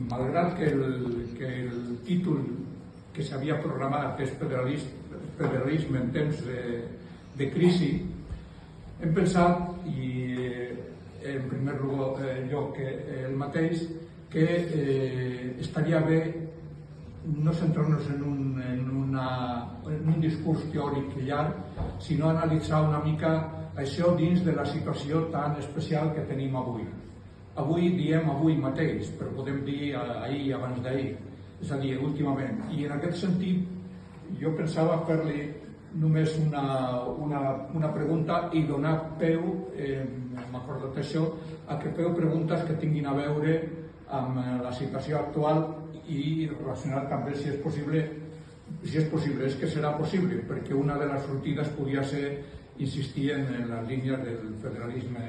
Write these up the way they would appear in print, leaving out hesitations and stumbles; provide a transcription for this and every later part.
malgrat que el títol que s'havia programat, que és federalisme en temps de crisi, hem pensat, i en primer lloc el mateix, que estaria bé no centrar-nos en un discurs teòric llarg, sinó analitzar una mica això dins de la situació tan especial que tenim avui. Avui diem avui mateix, però podem dir ahir i abans d'ahir, és a dir, últimament. I en aquest sentit, jo pensava fer-li només una pregunta i donar peu, m'ha acordat això, a que feu preguntes que tinguin a veure amb la situació actual i relacionar també, si és possible, és que serà possible, perquè una de les sortides podria ser insistir en las líneas del federalisme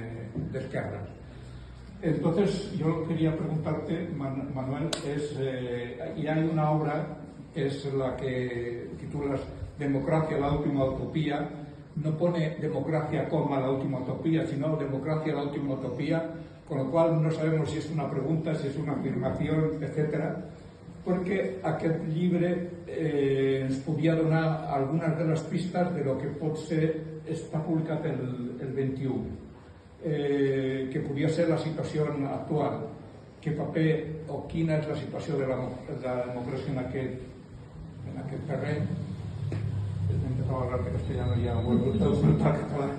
d'esquerres. Entonces, yo quería preguntarte, Manuel, y hay una obra que es la que titulas Democracia, la última utopía. No pone democracia, la última utopía, sino democracia, la última utopía, con lo cual no sabemos si es una pregunta, si es una afirmación, etc. Perquè aquest llibre ens podia donar algunes de les pistes de lo que pot ser, està publicat el 21. Que podia ser la situació actual, què paper o quina és la situació de la democràcia en aquest terreny. He empezado a hablar de castellano y ya vuelvo a catalán.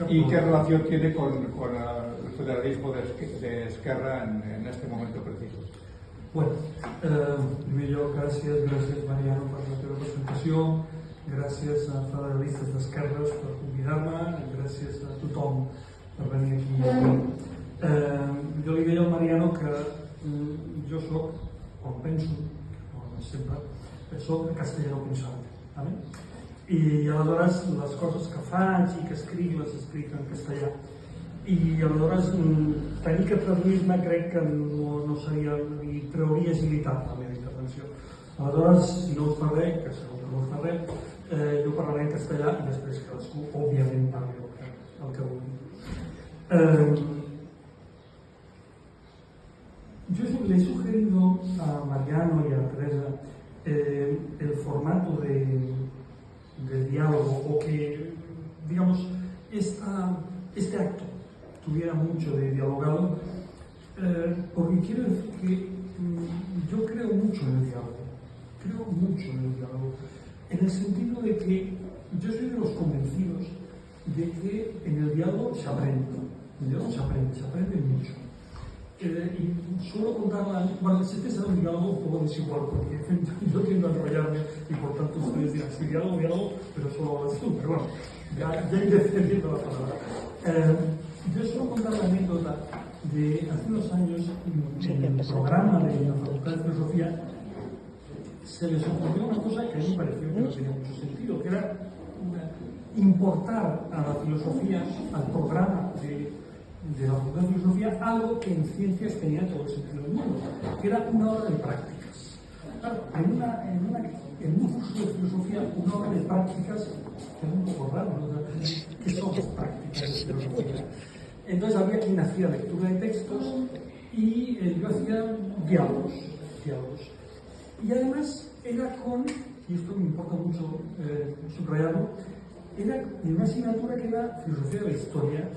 ¿Y qué relación tiene con el federalismo de Esquerra en este momento preciso? Bueno, en primer lloc, gràcies Mariano per la teva presentació, gràcies a Federalistes d'Esquerres per convidar-me, gràcies a tothom per venir aquí. Jo li deia al Mariano que jo soc, o penso, no sempre, soc castellano pensant. I aleshores les coses que faig i que escric les escric en castellà. I aleshores tenir aquest traduïsme crec que no seria, ni trauria agilitat a la meva intervenció. Aleshores, si no us fa res, que segur que no us fa res, jo parlaré en castellà i després cadascú, òbviament, parli el que vulgui. Yo le he sugerido a Mariano y a Teresa el formato de diálogo, o que, digamos, este acto tuviera mucho de dialogado, porque quiero decir que yo creo mucho en el diálogo, en el sentido de que yo soy de los convencidos de que en el diálogo se aprende mucho. Y suelo contarla, bueno, este será un diálogo un poco desigual, porque yo tiendo a enrollarme y por tanto ustedes dirán, sí, diálogo, pero solo hablas tú, pero bueno, ya iré defendiendo la palabra. Yo suelo contar la anécdota de hace unos años, en el programa de la Facultad de Filosofía, se les ocurrió una cosa que a mí me pareció que no tenía mucho sentido, que era importar a la filosofía, al programa de la Facultad de Filosofía, algo que en ciencias tenía todo el sentido del mundo, que era una hora de prácticas. Claro, en un curso de filosofía, una hora de prácticas era un poco raro, ¿no? ¿Qué son las prácticas de filosofía? Entonces había quien hacía lectura de textos y yo hacía diálogos. Y además era con, y esto me importa mucho subrayarlo, era en una asignatura que era Filosofía de la Historia,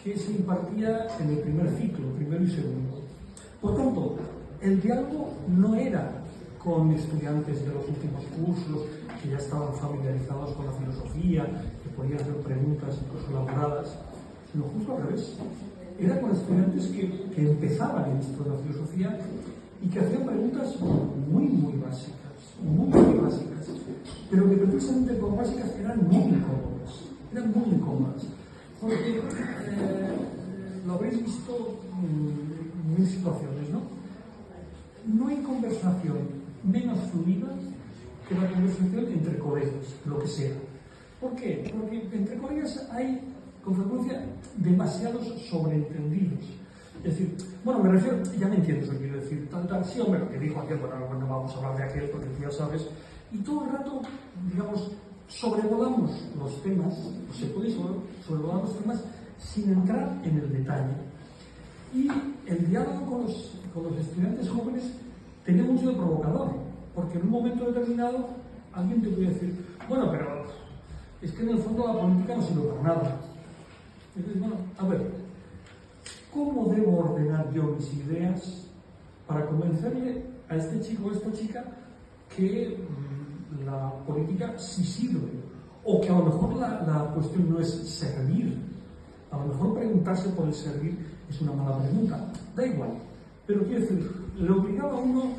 que se impartía en el primer ciclo, primero y segundo. Por tanto, el diálogo no era con estudiantes de los últimos cursos que ya estaban familiarizados con la filosofía, que podían hacer preguntas incluso elaboradas, sino justo al revés. Era con estudiantes que empezaban en esto de la filosofía y que hacían preguntas muy básicas, pero que precisamente por básicas eran muy incómodas. Porque lo habréis visto en mil situaciones, ¿no? No hay conversación menos fluida que la conversación entre colegas, lo que sea. ¿Por qué? Porque entre colegas hay, con frecuencia, demasiados sobreentendidos. Es decir, bueno, me refiero, ya me entiendes lo que quiero decir, tal, sí, hombre, lo que dijo aquel, bueno, vamos a hablar de aquel, porque tú ya sabes, y todo el rato, digamos, sobrevolamos los temas, o se puede sobrevolar los temas sin entrar en el detalle. Y el diálogo con los estudiantes jóvenes tenía mucho de provocador, porque en un momento determinado alguien te puede decir, bueno, pero es que en el fondo la política no sirve para nada. Entonces, bueno, a ver, ¿cómo debo ordenar yo mis ideas para convencerle a este chico o a esta chica que la política sí sirve? O que a lo mejor la cuestión no es servir. A lo mejor preguntarse por el servir es una mala pregunta. Da igual. Pero quiero decir, le obligaba a uno,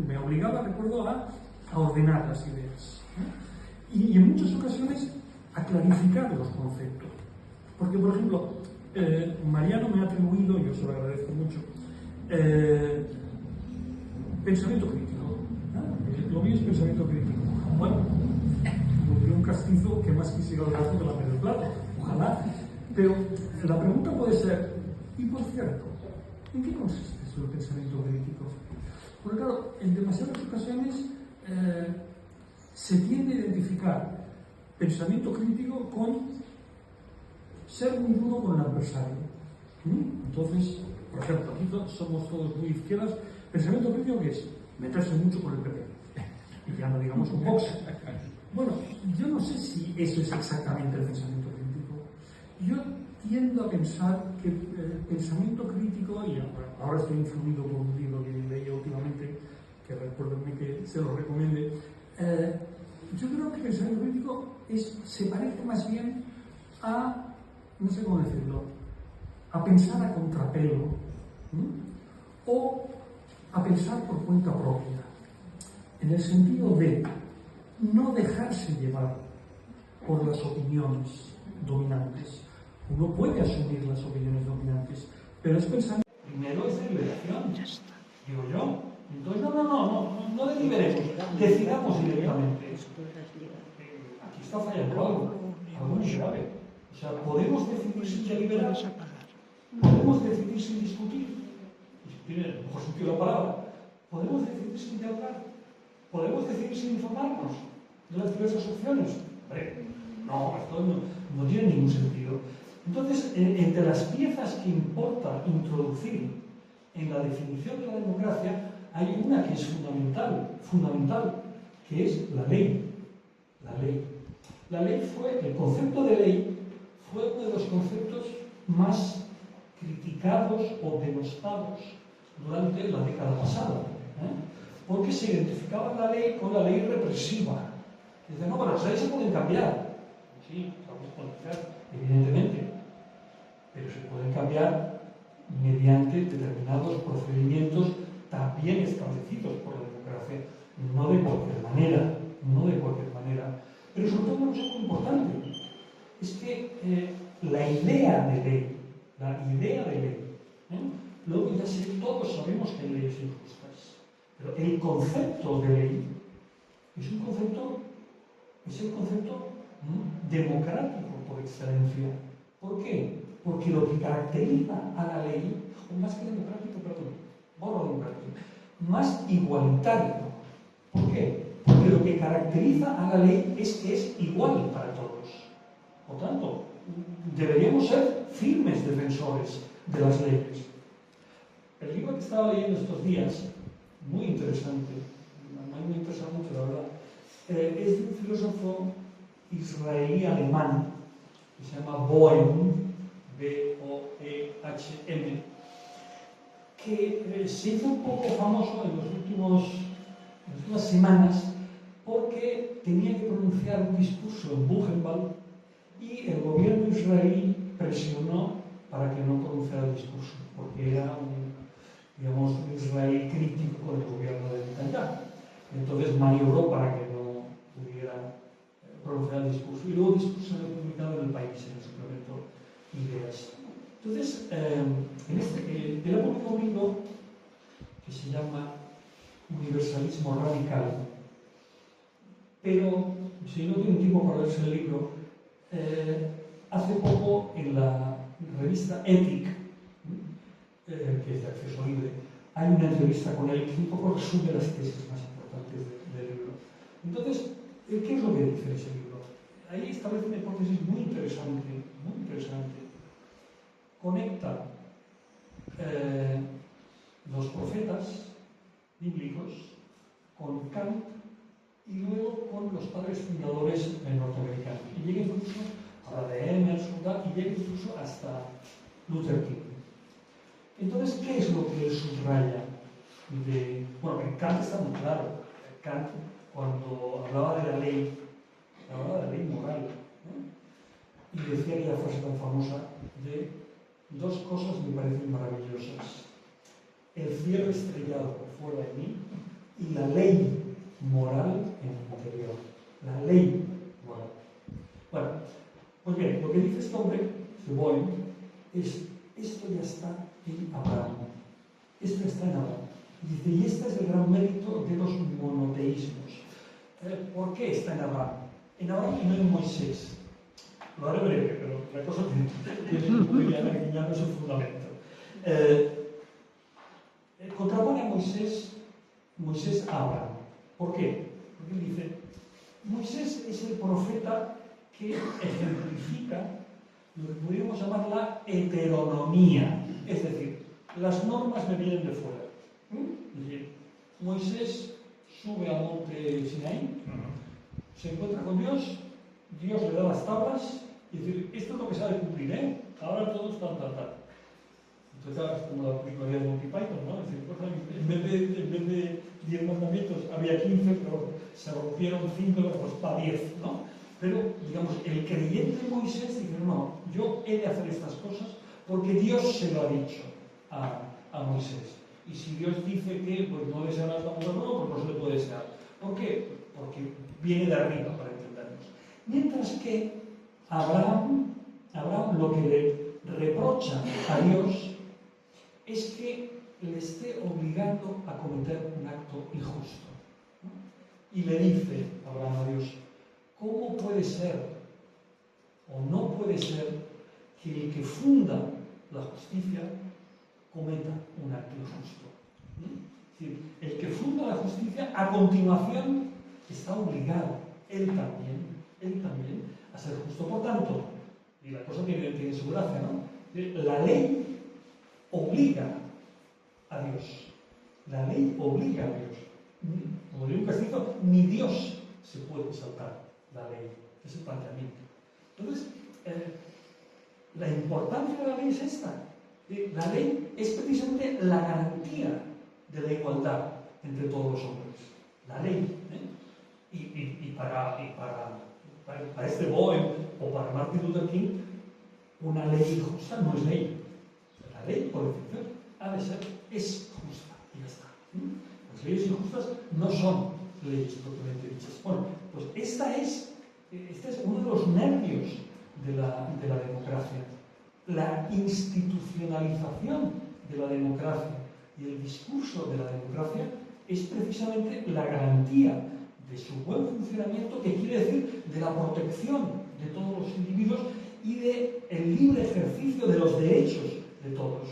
me obligaba, recuerdo, a ordenar las ideas. Y en muchas ocasiones a clarificar los conceptos. Porque, por ejemplo, Mariano me ha atribuido, yo se lo agradezco mucho, pensamiento crítico. Lo mío es pensamiento crítico. Bueno, un castizo que más quisiera el gato que la medio plato. Ojalá. Pero la pregunta puede ser, y por cierto, ¿en qué consiste eso del pensamiento crítico? Porque claro, en demasiadas ocasiones se tiende a identificar pensamiento crítico con ser muy duro con el adversario. Entonces, por ejemplo, aquí somos todos muy izquierdas. Pensamiento crítico que es meterse mucho con el PP. Y ya no digamos un box. Bueno, yo no sé si eso es exactamente el pensamiento crítico. Yo tiendo a pensar que el pensamiento crítico, y ahora estoy influido por un libro que leí últimamente, que recuérdenme que se lo recomiende, yo creo que el pensamiento crítico se parece más bien a, no sé cómo decirlo, a pensar a contrapelo, o a pensar por cuenta propia, en el sentido de no dejarse llevar por las opiniones dominantes. Uno puede asumir las opiniones dominantes, pero es pensamiento. Primero es deliberación, digo yo. Entonces, no deliberemos, decidamos directamente. Aquí está fallando algo muy grave. O sea, podemos decidir sin deliberar, podemos decidir sin discutir en el mejor sentido de la palabra, podemos decidir sin dialogar, podemos decidir sin informarnos de las diversas opciones. Hombre, no, esto no tiene ningún sentido. Entonces, entre las piezas que importa introducir en la definición de la democracia, hay una que es fundamental, que es la ley. El concepto de ley fue uno de los conceptos más criticados o denostados durante la década pasada, porque se identificaba la ley con la ley represiva. Dicen, no, pero las leyes se pueden cambiar. Sí, se pueden cambiar, evidentemente, pero se pueden cambiar mediante determinados procedimientos también establecidos por la democracia, no de cualquier manera. Pero sobre todo una cosa muy importante, es que la idea de ley, luego ya sé, todos sabemos que hay leyes injustas, pero el concepto de ley es el concepto democrático por excelencia. ¿Por qué? Porque lo que caracteriza a la ley, o más que democrático, más igualitario. ¿Por qué? Porque lo que caracteriza a la ley es que es igual para todos. Por tanto, deberíamos ser firmes defensores de las leyes. El libro que estaba leyendo estos días, muy interesante, a mí me interesa mucho, la verdad, es de un filósofo israelí-alemán que se llama Boehm, B-O-E-H-M, que se hizo un poco famoso en las últimas semanas porque tenía que pronunciar un discurso en Buchenwald y el gobierno israelí presionó para que no pronunciara el discurso, porque era un israelí crítico con el gobierno de Netanyahu. Entonces maniobró para que no pudiera pronunciar el discurso. Y luego el discurso se había publicado en El País, en el suplemento Ideas. Entonces, él ha publicado un libro que se llama Universalismo Radical. Pero, si no tienen tiempo para leerse el libro, hace poco en la revista Ethic, que es de acceso libre, hay una entrevista con él que un poco resume las tesis más importantes del libro. Entonces, ¿qué es lo que dice ese libro? Ahí establece una hipótesis muy interesante. Conecta los profetas bíblicos, con Kant y luego con los padres fundadores norteamericanos. Y llega incluso a la de Emerson y llega incluso hasta Luther King. Entonces, ¿qué es lo que él subraya? Bueno, en Kant está muy claro. Kant, cuando hablaba de la ley moral, ¿no? Y decía aquella frase tan famosa de dos cosas me parecen maravillosas: el cielo estrellado fuera de mí y la ley moral en mi interior. La ley moral. Bueno, pues bien, lo que dice este hombre, Boyle, es: esto ya está en Abraham. Esto está en Abraham. Dice, y este es el gran mérito de los monoteísmos. ¿Por qué está en Abraham? En Abraham y no en Moisés. Lo haré breve, pero la cosa tiene ya no es un fundamento. Contrapone a Moisés a Abraham. ¿Por qué? Porque él dice, Moisés es el profeta que ejemplifica lo que podríamos llamar la heteronomía, es decir, las normas me vienen de fuera. Es decir, Moisés sube al monte Sinaí, se encuentra con Dios, Dios le da las tablas y dice, esto es lo que sabe cumplir, ¿eh? Ahora todos tal. Entonces, como la película de Monty Python, ¿no? Es decir, pues, en vez de 10 mandamientos había 15, pero se rompieron 5, pues para 10, ¿no? Pero, digamos, el creyente Moisés dice, no, yo he de hacer estas cosas porque Dios se lo ha dicho a Moisés. Y si Dios dice que pues, no desearás la mujer, no, pues no se le puede desear. ¿Por qué? Porque viene de arriba, para entendernos. Mientras que Abraham lo que le reprocha a Dios es que le esté obligando a cometer un acto injusto, ¿no? Y le dice Abraham a Dios, ¿cómo puede ser o no puede ser que el que funda la justicia cometa un acto injusto? Es decir, el que funda la justicia a continuación está obligado, él también, a ser justo. Por tanto, y la cosa tiene su gracia, ¿no? La ley obliga a Dios. La ley obliga a Dios. Como diría un castizo, ni Dios se puede saltar la ley. Es el planteamiento. Entonces, la importancia de la ley es esta. La ley es precisamente la garantía de la igualdad entre todos los hombres. La ley. Y para este Boehm o para Martin Luther King, una ley justa no es ley. La ley, por definición, es justa y ya está. Las leyes injustas no son leyes propiamente dichas. Bueno, pues este es uno de los nervios de la democracia. La institucionalización de la democracia y el discurso de la democracia es precisamente la garantía de su buen funcionamiento, que quiere decir de la protección de todos los individuos y del libre ejercicio de los derechos de todos.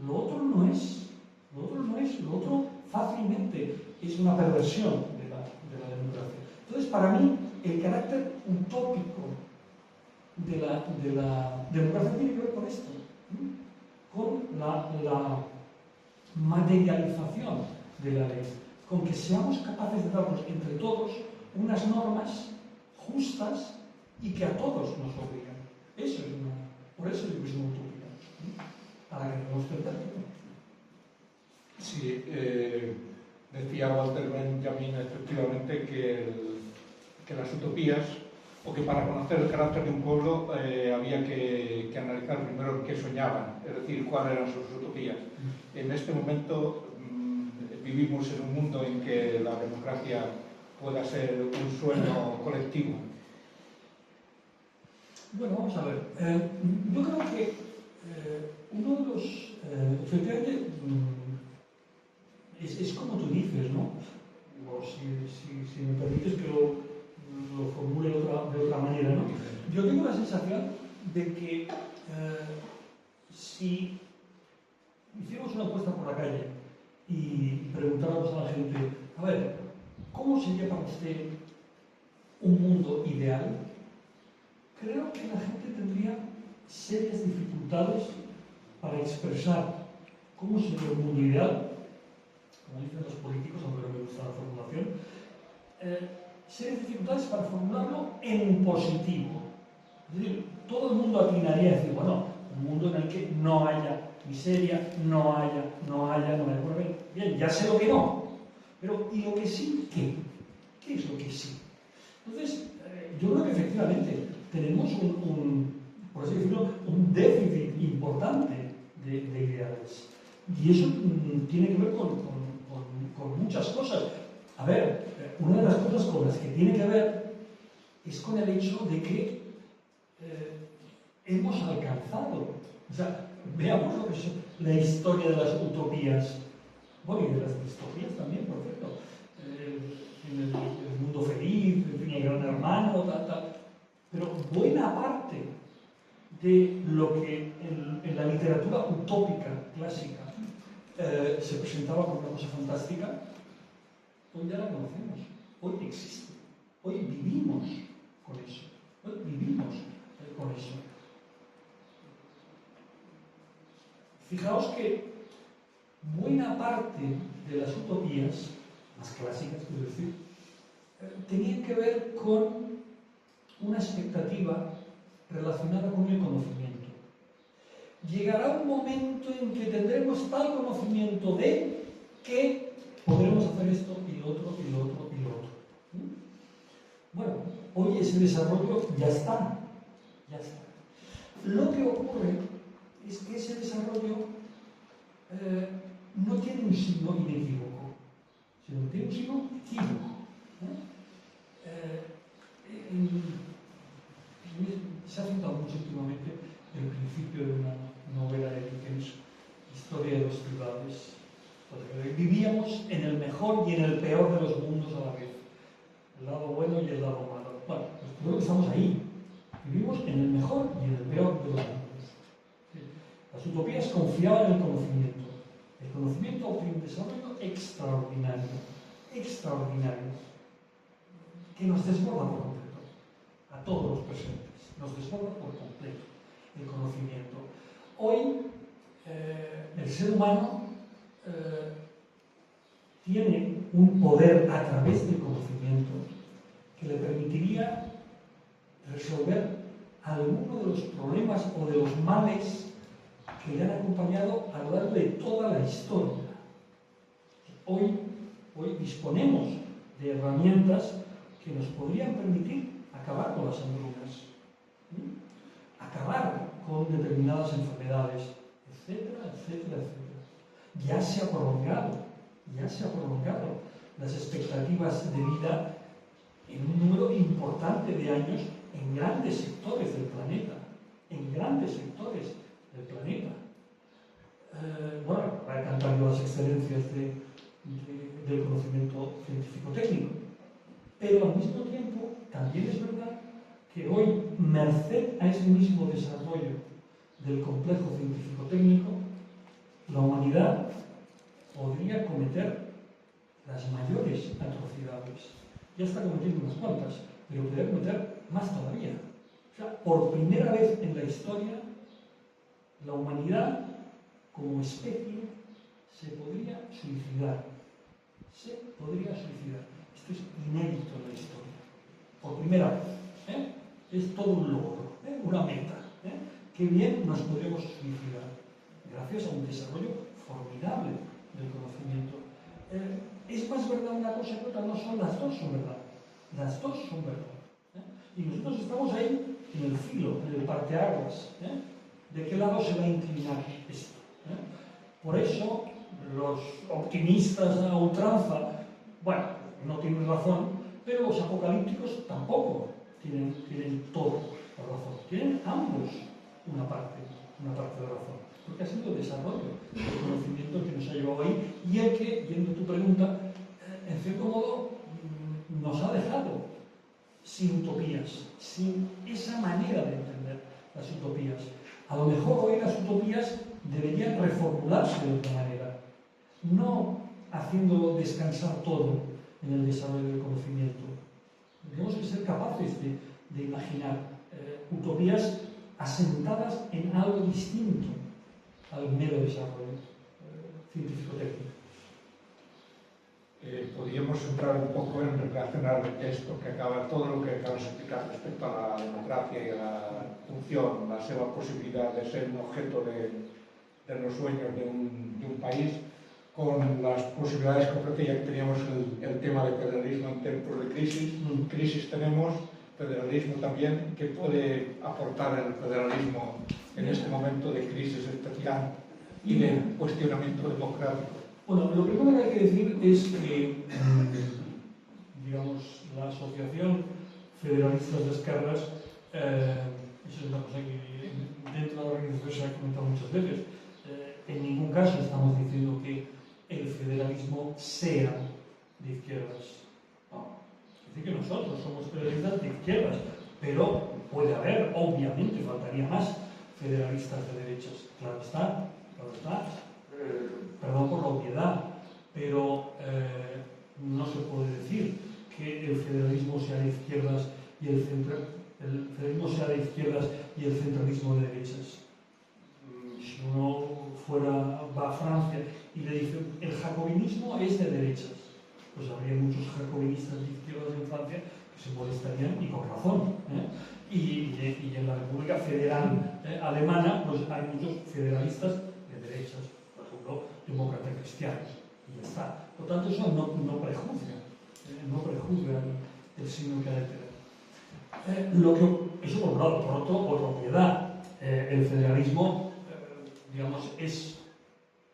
Lo otro no es, lo otro fácilmente es una perversión de la democracia. Entonces, para mí, el carácter utópico de la democracia tiene que ver con esto, con la materialización de la ley, con que seamos capaces de darnos entre todos unas normas justas y que a todos nos obligan. Por eso digo que es una utopía, para que podamos entender. Sí, decía Walter Benjamin efectivamente que las utopías, o que para conocer el carácter de un pueblo había que analizar primero qué soñaban, es decir, cuáles eran sus utopías. En este momento vivimos en un mundo en que la democracia pueda ser un sueño colectivo. Bueno, vamos a ver. Yo creo que uno de los... efectivamente, es como tú dices, ¿no? O si me permites que lo formule de otra manera, ¿no? Yo tengo la sensación de que si hiciéramos una encuesta por la calle y preguntáramos a la gente, a ver, ¿cómo sería para usted un mundo ideal? Creo que la gente tendría serias dificultades para expresar ¿cómo sería un mundo ideal? Como dicen los políticos, aunque no me gusta la formulación, serias dificultades para formularlo en positivo. Es decir, todo el mundo atinaría a decir, bueno, un mundo en el que no haya miseria, no haya. Bueno, bien, ya sé lo que no, pero ¿y lo que sí? ¿Qué? ¿Qué es lo que sí? Entonces, yo creo que efectivamente tenemos por así decirlo, un déficit importante de ideales. Y eso tiene que ver con muchas cosas. A ver, una de las cosas con las que tiene que ver es con el hecho de que hemos alcanzado. O sea, veamos lo que es la historia de las utopías. Bueno, y de las distopías también, por cierto. En el mundo feliz, en el gran hermano, tal. Pero buena parte de lo que en la literatura utópica clásica se presentaba como una cosa fantástica, hoy ya la conocemos, hoy existe, hoy vivimos con eso, Fijaos que buena parte de las utopías, más clásicas, quiero decir, tenían que ver con una expectativa relacionada con el conocimiento. Llegará un momento en que tendremos tal conocimiento de que podremos hacer esto y lo otro. Bueno, hoy ese desarrollo ya está. Lo que ocurre es que ese desarrollo no tiene un signo inequívoco, sino que tiene un signo equívoco. Se ha citado mucho últimamente el principio de una novela de Dickens, Historia de dos ciudades. Vivíamos en el mejor y en el peor de los mundos a la vez, el lado bueno y el lado malo. Bueno, pues creo que estamos ahí. Vivimos en el mejor y en el peor de los mundos. Las utopías confiaban en el conocimiento. El conocimiento obtiene un desarrollo extraordinario, que nos desborda por completo, a todos los presentes, nos desborda por completo el conocimiento. Hoy, el ser humano tiene un poder a través del conocimiento que le permitiría resolver alguno de los problemas o de los males que le han acompañado a lo largo de toda la historia. Hoy disponemos de herramientas que nos podrían permitir acabar con las hambrunas, acabar con determinadas enfermedades, etcétera. Ya se ha prolongado las expectativas de vida en un número importante de años en grandes sectores del planeta. Bueno, para cantar las excelencias del conocimiento científico-técnico. Pero al mismo tiempo, también es verdad que hoy, merced a ese mismo desarrollo del complejo científico-técnico, la humanidad podría cometer las mayores atrocidades. Ya está cometiendo unas cuantas, pero podría cometer más todavía. O sea, por primera vez en la historia, la humanidad, como especie, se podría suicidar. Esto es inédito en la historia. Por primera vez. Es todo un logro, una meta. Qué bien nos podríamos suicidar, gracias a un desarrollo formidable del conocimiento. Es más verdad una cosa que otra, no son las dos son verdad. Las dos son verdad. Y nosotros estamos ahí en el filo, en el parteaguas. ¿De qué lado se va a inclinar esto? Por eso, los optimistas a ultranza, bueno, no tienen razón, pero los apocalípticos tampoco tienen toda la razón. Tienen ambos una parte de razón. Porque ha sido el desarrollo del conocimiento que nos ha llevado ahí y el que, yendo a tu pregunta, en cierto modo nos ha dejado sin utopías, sin esa manera de entender las utopías. A lo mejor hoy las utopías deberían reformularse de otra manera, no haciendo descansar todo en el desarrollo del conocimiento. Tenemos que ser capaces de imaginar utopías asentadas en algo distinto al mero desarrollo. científico-técnica. Podríamos entrar un poco en relacionar esto que acaba, todo lo que acabas de explicar respecto a la democracia y a la función, la seva posibilidad de ser un objeto de los sueños de un país, con las posibilidades que ofrece. Ya que teníamos el tema de federalismo en tiempos de crisis. Crisis tenemos, federalismo también. ¿Qué puede aportar el federalismo en este momento de crisis especial y de cuestionamiento democrático? Bueno, lo primero que hay que decir es que, digamos, la Asociación Federalistas de Esquerras, eso es una cosa que dentro de la organización se ha comentado muchas veces, en ningún caso estamos diciendo que el federalismo sea de izquierdas. No. Es decir, que nosotros somos federalistas de izquierdas, pero puede haber, obviamente, faltaría más federalistas de derechas. Claro está, perdón por la obviedad, pero no se puede decir que el federalismo sea de izquierdas y el federalismo sea de izquierdas y el centralismo de derechas. Si uno va a Francia y le dice el jacobinismo es de derechas, pues habría muchos jacobinistas de izquierdas en Francia que se molestarían, y con razón, y en la República Federal Alemana pues hay muchos federalistas de derechas, por ejemplo, demócratas cristianos, y ya está. Por tanto, eso no prejuzga el signo que ha de tener. Eso por un lado. Por otro, otra obviedad. El federalismo, digamos, es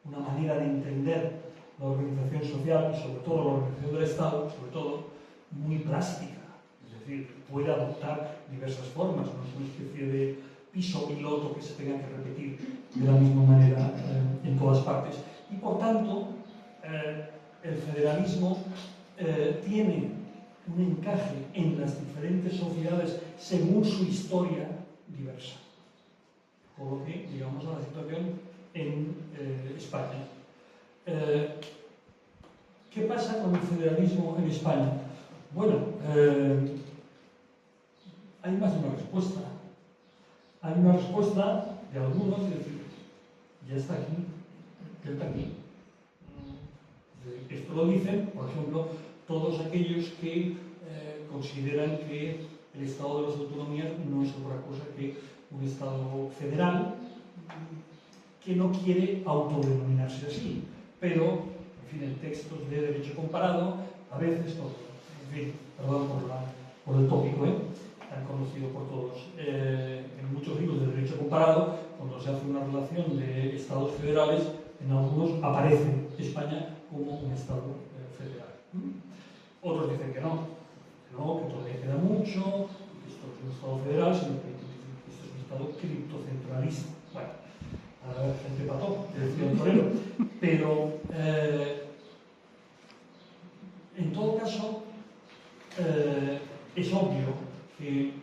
una manera de entender la organización social y sobre todo la organización del Estado, sobre todo, muy plástica. Es decir, puede adoptar diversas formas, no es una especie de piso piloto que se tenga que repetir de la misma manera en todas partes. Y por tanto, el federalismo tiene un encaje en las diferentes sociedades según su historia diversa. Por lo que llegamos a la situación en España. ¿Qué pasa con el federalismo en España? Bueno, hay más de una respuesta. Hay una respuesta de algunos, es decir, ya está aquí. Esto lo dicen, por ejemplo, todos aquellos que consideran que el Estado de las autonomías no es otra cosa que un Estado federal que no quiere autodenominarse así, pero, en fin, en textos de derecho comparado, a veces, en fin, perdón por el tópico, tan conocido por todos, en muchos libros de derecho comparado, cuando se hace una relación de estados federales, en algunos aparece España como un estado federal. Otros dicen que que todavía queda mucho, que esto no es un estado federal, sino que esto es un estado criptocentralista. Bueno, gente pató, que decía el torero. Pero, en todo caso, es obvio que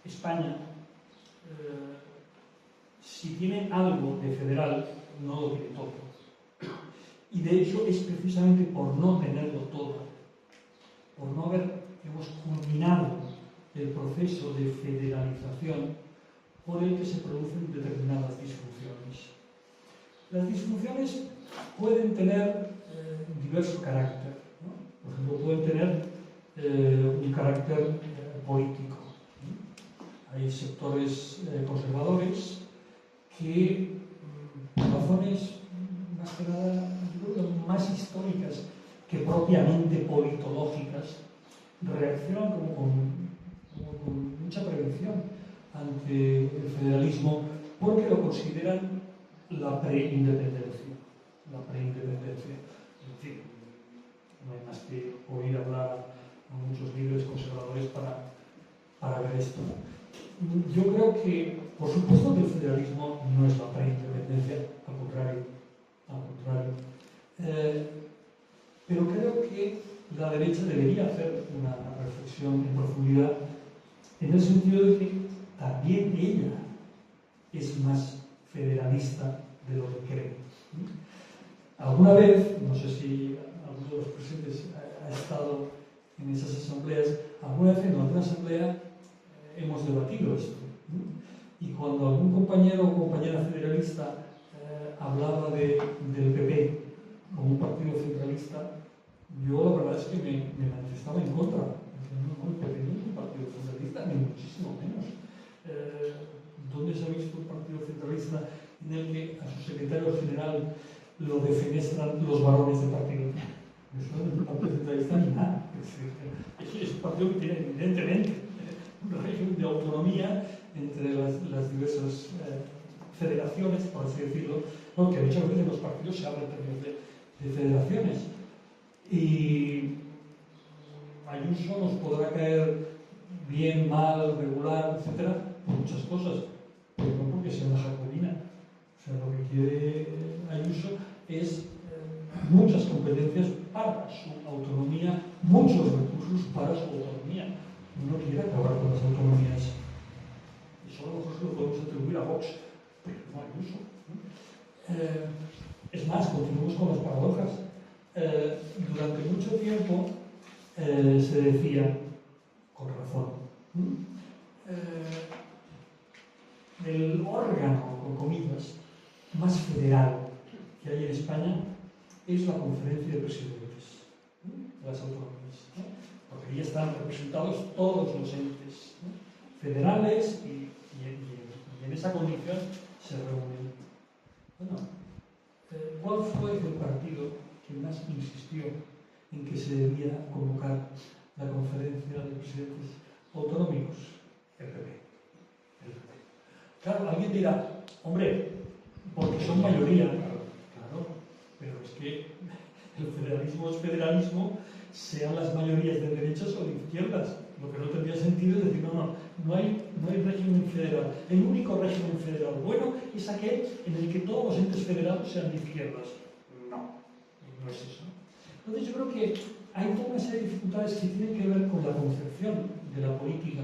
España, si tiene algo de federal, no lo tiene todo. Y de hecho es precisamente por no tenerlo todo, por no haber, culminado el proceso de federalización, por el que se producen determinadas disfunciones. Las disfunciones pueden tener diverso carácter, ¿no? Por ejemplo, pueden tener un carácter político. Hay sectores conservadores que, por razones más que nada, yo creo que más históricas que propiamente politológicas, reaccionan como con mucha prevención ante el federalismo, porque lo consideran la preindependencia. Es decir, no hay más que oír hablar a muchos líderes conservadores para ver esto. Yo creo que, por supuesto, que el federalismo no es la preindependencia, al contrario. Pero creo que la derecha debería hacer una reflexión en profundidad, en el sentido de que también ella es más federalista de lo que cree. Alguna vez, no sé si alguno de los presentes ha estado en esas asambleas, alguna vez en alguna asamblea hemos debatido esto. Y cuando algún compañero o compañera federalista hablaba del PP como un partido centralista, yo la verdad es que me manifestaba en contra. No, el PP no es un partido centralista, ni muchísimo menos. ¿Dónde se ha visto un partido centralista en el que a su secretario general lo defenestran los varones del partido? Eso no es un partido centralista ni nada. Es un partido que tiene evidentemente un régimen de autonomía entre las diversas federaciones, por así decirlo, porque muchas veces en los partidos se habla en términos de federaciones. Y Ayuso nos podrá caer bien, mal, regular, etcétera, por muchas cosas, pero no porque sea una jacobina. O sea, lo que quiere Ayuso es muchas competencias para su autonomía, muchos recursos para su autonomía. No quiere acabar con las autonomías. Eso a lo mejor se lo podemos atribuir a Vox, pero no a Ayuso. Es más, continuamos con las paradojas. Durante mucho tiempo se decía, con razón, el órgano, con comillas, más federal que hay en España es la Conferencia de Presidentes de las autonomías, porque ahí están representados todos los entes federales y en esa condición se reúnen. Bueno, ¿cuál fue el partido que más insistió en que se debía convocar la Conferencia de Presidentes Autonómicos? El PP. Claro, alguien dirá, hombre, porque son mayoría. Claro, pero es que el federalismo es federalismo, sean las mayorías de derechas o de izquierdas. Lo que no tendría sentido es decir, no hay régimen federal. El único régimen federal bueno es aquel en el que todos los entes federados sean de izquierdas. No es eso. Entonces yo creo que hay toda una serie de dificultades que tienen que ver con la concepción de la política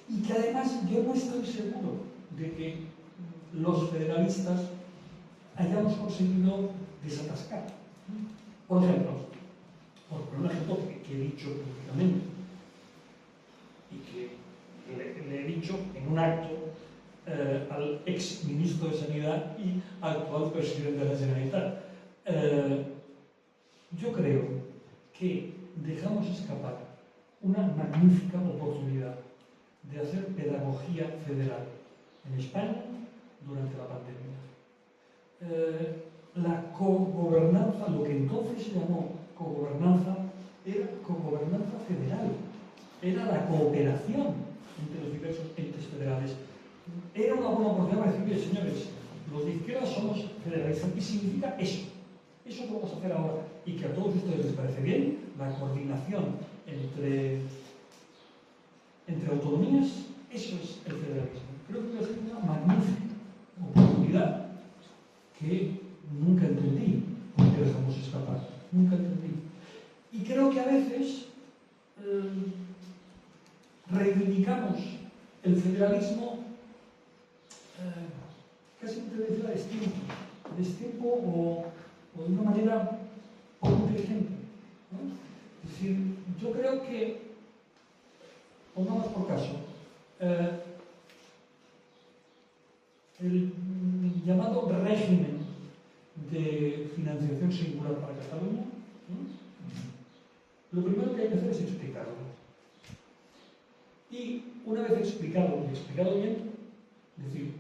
y que además yo no estoy seguro de que los federalistas hayamos conseguido desatascar. Por ejemplo, por un ejemplo que he dicho públicamente y que le he dicho en un acto al ex ministro de Sanidad y actual presidente de la Generalitat. Yo creo que dejamos escapar una magnífica oportunidad de hacer pedagogía federal en España durante la pandemia. La cogobernanza, lo que entonces se llamó cogobernanza, era cogobernanza federal, era la cooperación entre los diversos entes federales. Era una buena oportunidad para decir, señores, los de izquierda somos federalistas, y significa eso. Eso lo vamos a hacer ahora. Y que a todos ustedes les parece bien la coordinación entre autonomías, eso es el federalismo. Creo que va a ser una magnífica oportunidad que nunca entendí por qué dejamos escapar. Nunca entendí. Y creo que a veces reivindicamos el federalismo casi te decía a destiempo o de una manera poco inteligente, ¿no? Es decir, yo creo que, pongamos por caso, el llamado régimen de financiación singular para Cataluña, ¿no? Lo primero que hay que hacer es explicarlo. Y una vez explicado bien, decir,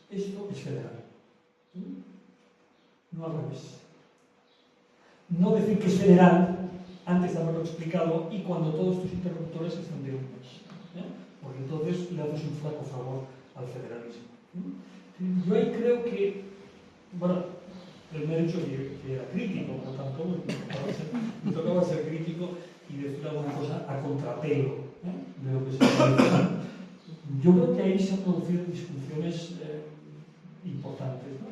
esto es federal. No al revés. No decir que es federal antes de haberlo explicado y cuando todos tus interlocutores están de unos. Porque entonces le haces un flaco favor al federalismo. Yo ahí creo que, bueno, él me ha dicho que era crítico, por tanto, me tocaba ser crítico y decir alguna cosa a contrapelo de lo que se dice. Yo creo que ahí se han producido discusiones importantes, ¿no?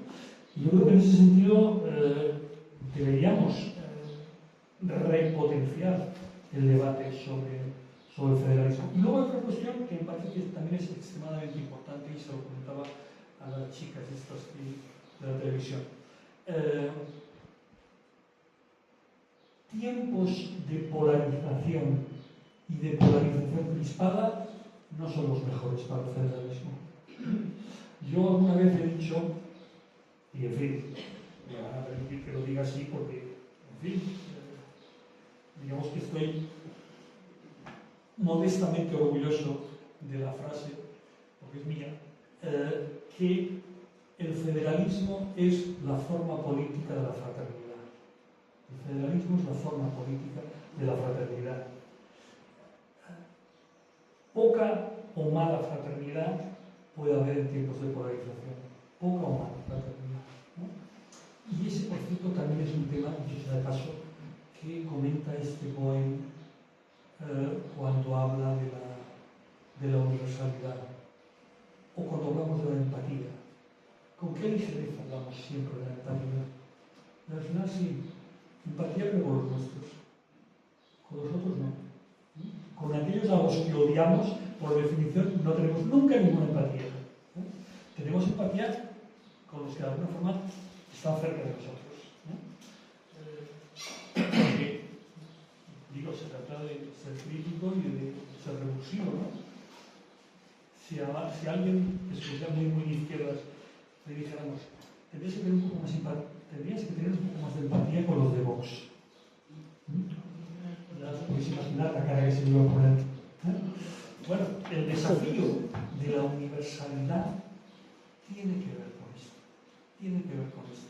Y yo creo que en ese sentido deberíamos repotenciar el debate sobre el federalismo. Y luego otra cuestión que me parece que también es extremadamente importante y se lo comentaba a las chicas estas de la televisión. Tiempos de polarización y de polarización crispada no son los mejores para el federalismo. Yo alguna vez he dicho, Y en fin, me van a permitir que lo diga así porque, en fin, digamos que estoy modestamente orgulloso de la frase, porque es mía, que el federalismo es la forma política de la fraternidad. El federalismo es la forma política de la fraternidad. Poca o mala fraternidad puede haber en tiempos de polarización. Poca o mala fraternidad, ¿no? Y ese, por cierto, también es un tema, dicho sea de paso, que comenta este Boehm cuando habla de la universalidad o cuando hablamos de la empatía. ¿Con qué ligereza hablamos siempre de la empatía? Y al final sí, empatía pero con los nuestros, con los otros no. Con aquellos a los que odiamos, por definición, no tenemos nunca ninguna empatía. Tenemos empatía con los que de alguna forma están cerca de nosotros. Porque, digo, se trata de ser crítico y de ser revulsivo, ¿no? Si alguien que se muy de izquierdas le dijéramos, tendrías que tener un poco más de empatía con los de Vox. Ya os podéis imaginar la cara que se iba a poner. Bueno, el desafío de la universalidad tiene que ver con esto. Tiene que ver con esto.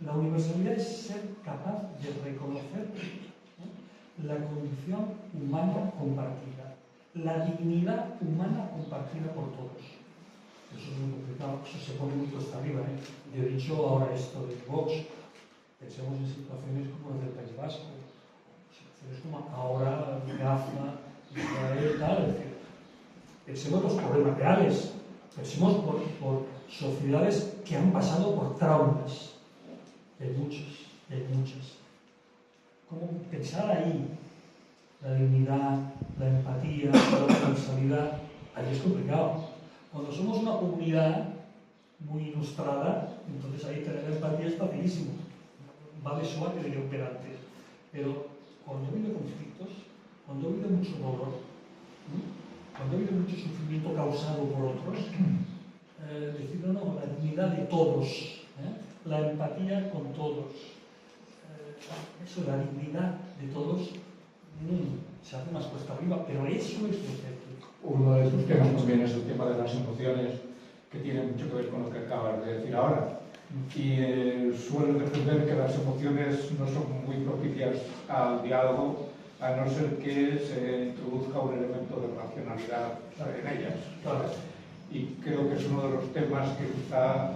La universalidad es ser capaz de reconocer la condición humana compartida, la dignidad humana compartida por todos. Eso es muy complicado, eso se pone muy cuesta arriba. Yo he dicho ahora esto de Vox, pensemos en situaciones como las del País Vasco, situaciones como ahora Gaza, Israel, tal, es decir, pensemos los problemas reales, pensemos por sociedades que han pasado por traumas, hay muchas. ¿Cómo pensar ahí la dignidad, la empatía, la universalidad? Ahí es complicado. Cuando somos una comunidad muy ilustrada, entonces ahí tener empatía es facilísimo. Va de suave que diría un pedante. Pero cuando ha habido conflictos, cuando ha habido mucho dolor, cuando ha habido mucho sufrimiento causado por otros, decir, no, la dignidad de todos, la empatía con todos, eso, la dignidad de todos, se hace más cuesta arriba, pero eso es perfecto. Uno de estos temas también es el tema de las emociones, que tiene mucho que ver con lo que acabas de decir ahora. Y suelo defender que las emociones no son muy propicias al diálogo, a no ser que se introduzca un elemento de racionalidad en ellas. ¿Sabes? Y creo que es uno de los temas que quizá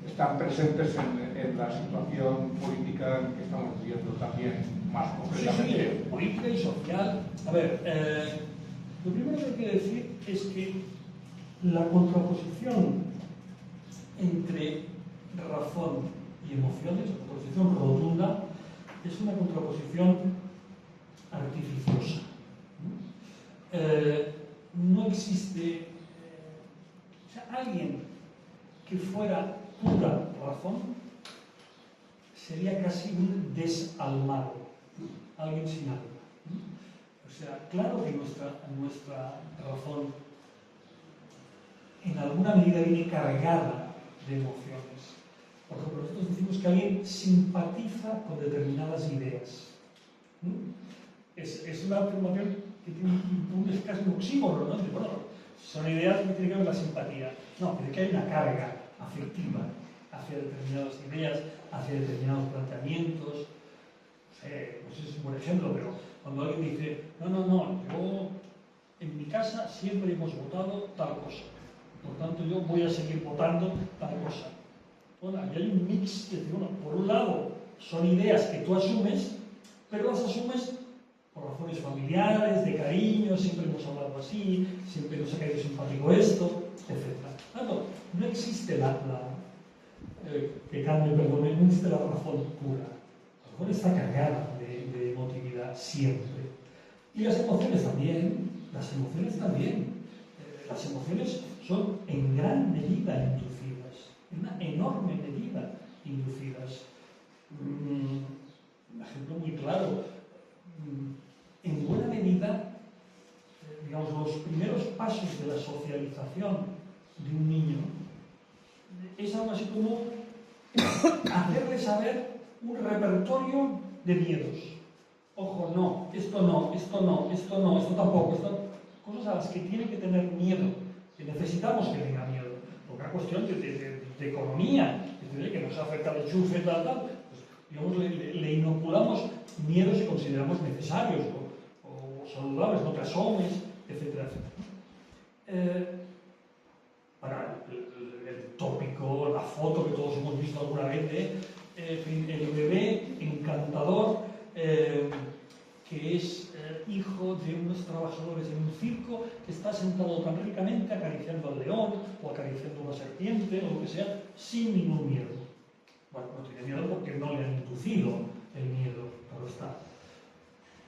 están presentes en la situación política que estamos viviendo también más concretamente. Sí, política y social. A ver, lo primero que hay que decir es que la contraposición entre razón y emociones, la contraposición rotunda, es una contraposición artificiosa. No existe alguien que fuera pura razón, sería casi un desalmado, alguien sin alma. O sea, claro que nuestra razón en alguna medida viene cargada de emociones. Por ejemplo, nosotros decimos que alguien simpatiza con determinadas ideas. Es una afirmación que tiene casi un oxímoron, ¿no? Bueno, son ideas que tienen que ver con la simpatía. No, pero que hay una carga afectiva hacia determinadas ideas, hacia determinados planteamientos. No sé si es un buen ejemplo, pero cuando alguien dice, no, yo en mi casa siempre hemos votado tal cosa, por tanto yo voy a seguir votando tal cosa. Bueno, y hay un mix que, bueno, por un lado son ideas que tú asumes, pero las asumes por razones familiares, de cariño, siempre hemos hablado así, siempre nos ha caído simpático esto, etc. No existe no existe la razón pura. La razón está cargada de emotividad siempre. Y las emociones también. Las emociones son en gran medida inducidas, en una enorme medida inducidas. Un ejemplo muy claro. En buena medida, digamos, los primeros pasos de la socialización de un niño es algo así como hacerle saber un repertorio de miedos. Ojo, no, esto no, esto no, esto no, esto tampoco, cosas a las que tiene que tener miedo, que necesitamos que tenga miedo. Porque es cuestión de economía, que nos afecta el enchufe, tal, pues, digamos, le inoculamos miedos que consideramos necesarios o saludables, no te asomes, etcétera, etcétera. Para el tópico, la foto que todos hemos visto alguna vez el bebé encantador que es hijo de unos trabajadores en un circo que está sentado tan ricamente acariciando al león o acariciando a una serpiente o lo que sea, sin ningún miedo. Bueno, no tiene miedo porque no le han inducido el miedo, claro está.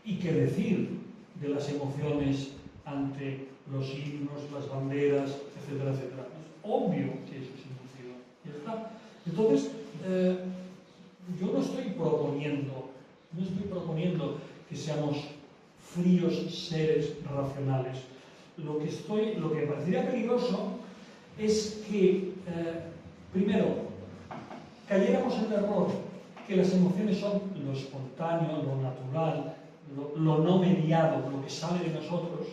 ¿Y qué decir de las emociones ante los himnos, las banderas, etcétera, etcétera? Es obvio que eso es inducido. Ya está. Entonces, yo no estoy proponiendo que seamos fríos seres racionales. Lo que me parecería peligroso es que, primero, cayéramos en el error que las emociones son lo espontáneo, lo natural, lo no mediado, lo que sale de nosotros,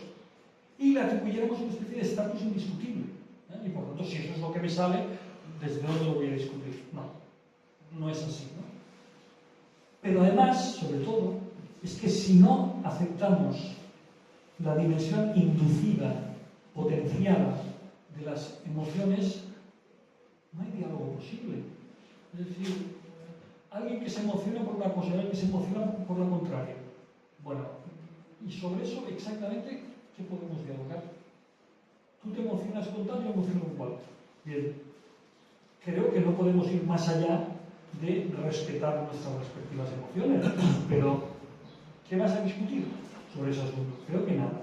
y le atribuyéramos una especie de estatus indiscutible. Y por tanto, si eso es lo que me sale, ¿desde dónde lo voy a discutir? No es así, ¿no? Pero además, sobre todo, es que si no aceptamos la dimensión inducida, potenciada de las emociones, no hay diálogo posible. Es decir, alguien que se emociona por una cosa, alguien que se emociona por la contraria. Bueno, y sobre eso exactamente, ¿qué podemos dialogar? Tú te emocionas con tal, yo emociono con cual. Bien, creo que no podemos ir más allá de respetar nuestras respectivas emociones, pero ¿qué vas a discutir sobre ese asunto? Creo que nada.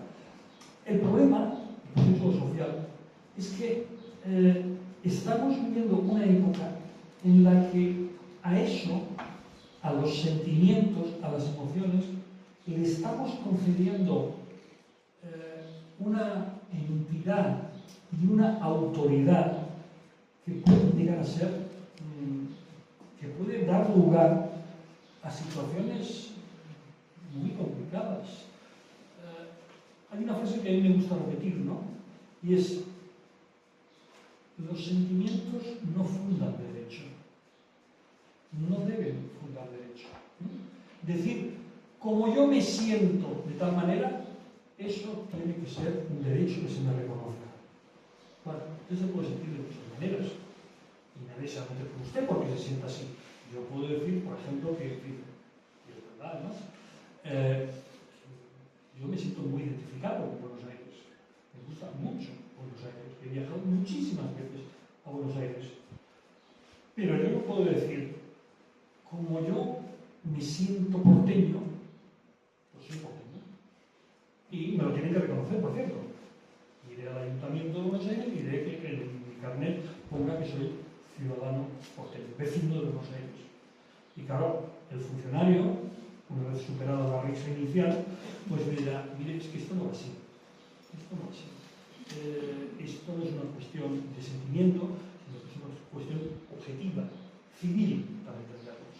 El problema, el proceso social, es que estamos viviendo una época en la que a eso, a los sentimientos, a las emociones, le estamos concediendo una entidad y una autoridad que puede llegar a ser, que puede dar lugar a situaciones muy complicadas. Hay una frase que a mí me gusta repetir, ¿no? Y es: los sentimientos no fundan derecho. No deben fundar derecho. Decir, como yo me siento de tal manera, eso tiene que ser un derecho que se me reconozca. Bueno, usted se puede sentir de muchas maneras. Y nadie se va a meter con usted porque se sienta así. Yo puedo decir, por ejemplo, que es verdad, ¿no? Yo me siento muy identificado con Buenos Aires. Me gusta mucho Buenos Aires. He viajado muchísimas veces a Buenos Aires. Pero yo no puedo decir, como yo me siento porteño, pues soy porteño. Y me lo tienen que reconocer, por cierto. Iré al Ayuntamiento de Buenos Aires y diré que en mi carnet ponga que soy ciudadano porteño, vecino de Buenos Aires. Y claro, el funcionario, una vez superada la risa inicial, pues me dirá, mire, es que esto no va así. Esto no va así. Esto no es una cuestión de sentimiento, sino que es una cuestión objetiva, civil, para entendernos.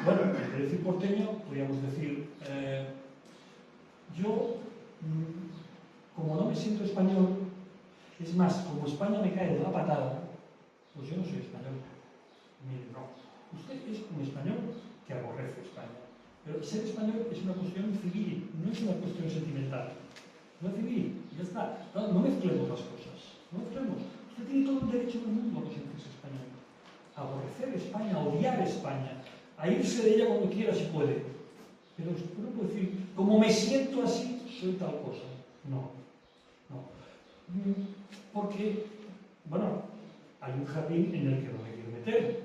Bueno, en decir porteño, podríamos decir, yo, como no me siento español, es más, como España me cae de la patada, pues yo no soy español. Mire, no. Usted es un español que aborrece España. Pero ser español es una cuestión civil, no es una cuestión sentimental. No es civil, ya está. No mezclemos las cosas. No mezclemos. Usted tiene todo el derecho del mundo a no sentirse español. A aborrecer España, a odiar España, a irse de ella cuando quiera si puede. Pero usted no puede decir, como me siento así, soy tal cosa. No. Porque, bueno, hay un jardín en el que no me quiero meter.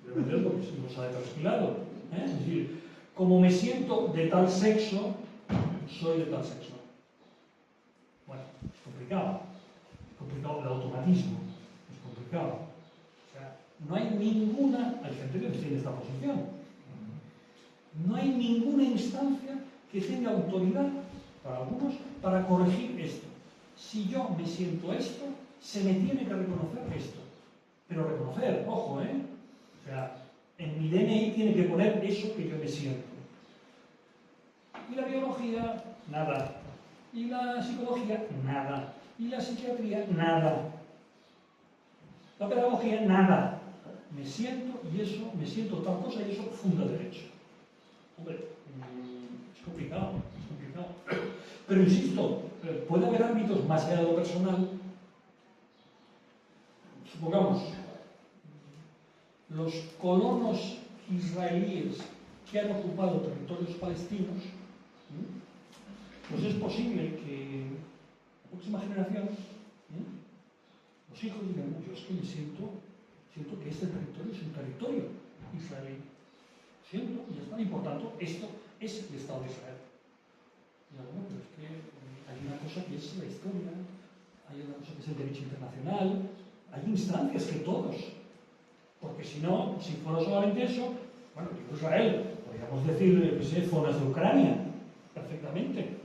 Quiero meter porque nos ha trasquilado. Es decir, como me siento de tal sexo, soy de tal sexo. Bueno, es complicado. Es complicado el automatismo. Es complicado. O sea, no hay ninguna, hay gente que tiene esta posición. No hay ninguna instancia que tenga autoridad, para algunos, para corregir esto. Si yo me siento esto, se me tiene que reconocer esto. Pero reconocer, ojo, ¿eh? O sea, en mi DNI tiene que poner eso que yo me siento. Y la biología, nada. Y la psicología, nada. Y la psiquiatría, nada. La pedagogía, nada. Me siento y eso, me siento tal cosa y eso funda derecho. Hombre, es complicado, es complicado. Pero insisto, puede haber ámbitos más allá de lo personal. Supongamos, los colonos israelíes que han ocupado territorios palestinos, pues es posible que la próxima generación, los hijos digan, yo es que me siento que este territorio es un territorio israelí. Siento, y ya está, y por tanto, esto es el Estado de Israel. Y bueno, pero es que hay una cosa que es la historia, hay una cosa que es el derecho internacional, hay instancias que todos, porque si no, si fuera solamente eso, bueno, digo Israel, podríamos decir, que sé, zonas de Ucrania, perfectamente,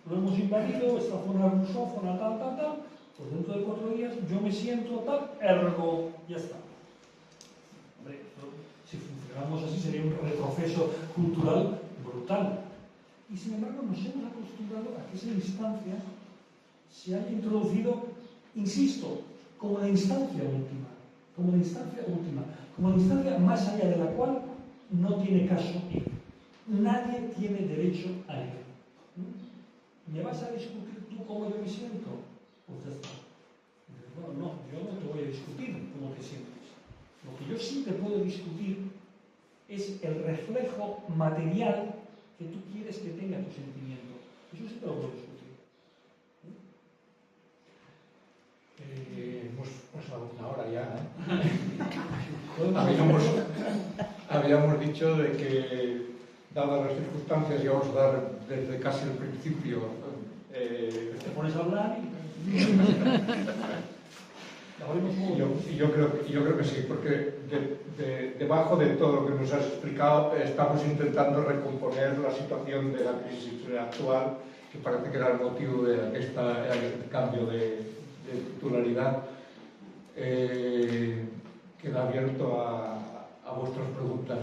lo hemos invadido, esta zona rusófona, tal, pues dentro de 4 días yo me siento tal, ergo, ya está. Hombre, si funcionáramos así sería un retroceso cultural brutal. Y sin embargo nos hemos acostumbrado a que esa instancia se haya introducido, insisto, como la instancia última, como la instancia más allá de la cual no tiene caso ir. Nadie tiene derecho a ir. ¿Me vas a discutir tú cómo yo me siento? Pues ya está. Bueno, no, yo no te voy a discutir cómo te sientes. Lo que yo sí te puedo discutir es el reflejo material que tú quieres que tenga tu sentimiento. Eso sí te lo puedo discutir. Hemos pasado una hora ya, habíamos dicho de que, dadas las circunstancias, íbamos a dar desde casi el principio. Te pones a hablar y yo creo que sí, porque debajo de todo lo que nos has explicado estamos intentando recomponer la situación de la crisis actual, que parece que era el motivo de este cambio de titularidad. Queda abierto a vuestras preguntas.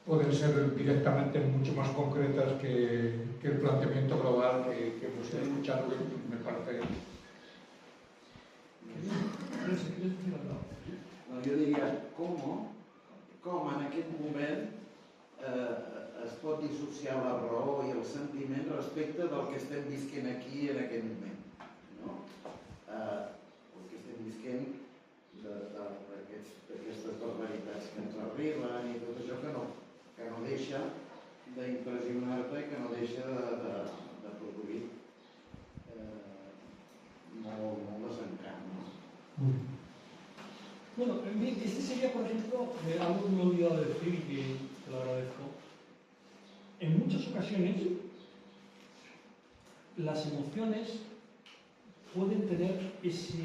Pueden ser directamente mucho más concretas que el planteamiento global que hemos escuchado, que me parece. No, jo diria com en aquest moment es pot dissociar la raó i el sentiment respecte del que estem visquent aquí en aquest moment. No? El que estem visquent d'aquestes barbaritats que ens arriben i tot això que no deixa d'impressionar-te i que no deixa de produir molt desencant. Bueno, este sería, por ejemplo, algo que me he olvidado de decir y que te lo agradezco. En muchas ocasiones, las emociones pueden tener esa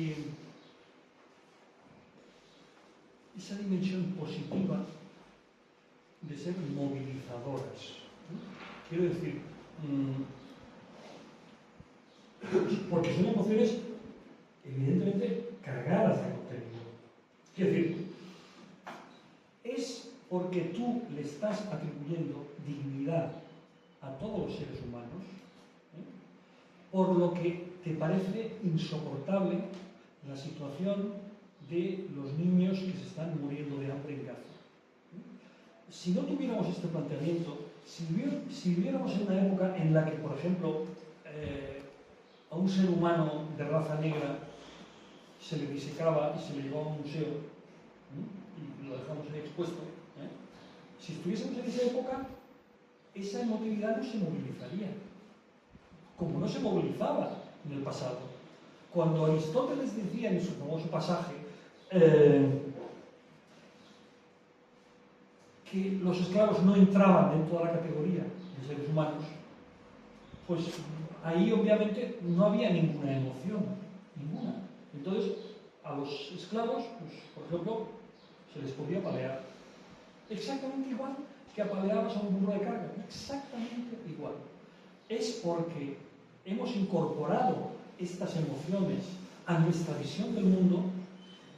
dimensión positiva de ser movilizadoras. Quiero decir, porque son emociones evidentemente cargadas de contenido. Quiero decir, es porque tú le estás atribuyendo dignidad a todos los seres humanos, por lo que te parece insoportable la situación de los niños que se están muriendo de hambre en Gaza. Si no tuviéramos este planteamiento, si viviéramos en una época en la que, por ejemplo, a un ser humano de raza negra se le disecaba y se le llevaba a un museo y lo dejamos ahí expuesto, si estuviésemos en esa época, esa emotividad no se movilizaría, como no se movilizaba en el pasado. Cuando Aristóteles decía en su famoso pasaje que los esclavos no entraban en toda la categoría de seres humanos, pues ahí obviamente no había ninguna emoción, ninguna. Entonces, a los esclavos, pues, por ejemplo, se les podía apalear. Exactamente igual que apaleabas a un burro de carga. Exactamente igual. Es porque hemos incorporado estas emociones a nuestra visión del mundo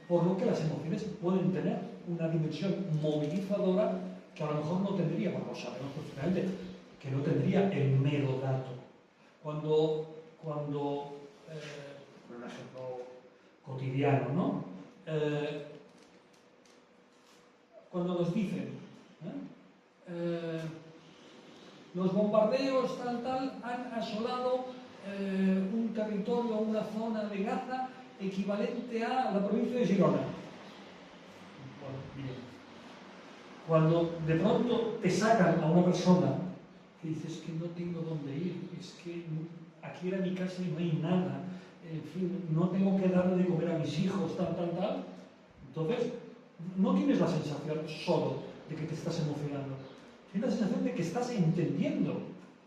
por lo que las emociones pueden tener una dimensión movilizadora que a lo mejor no tendría, bueno, lo sabemos perfectamente, que no tendría el mero dato. Cuando un ejemplo cotidiano, ¿no? Cuando nos dicen, los bombardeos tal han asolado un territorio, una zona de Gaza equivalente a la provincia de Girona. Bueno, bien. Cuando de pronto te sacan a una persona que dices que no tengo dónde ir, es que aquí era mi casa y no hay nada, en fin, no tengo que darle de comer a mis hijos, tal. Entonces, no tienes la sensación solo de que te estás emocionando, tienes la sensación de que estás entendiendo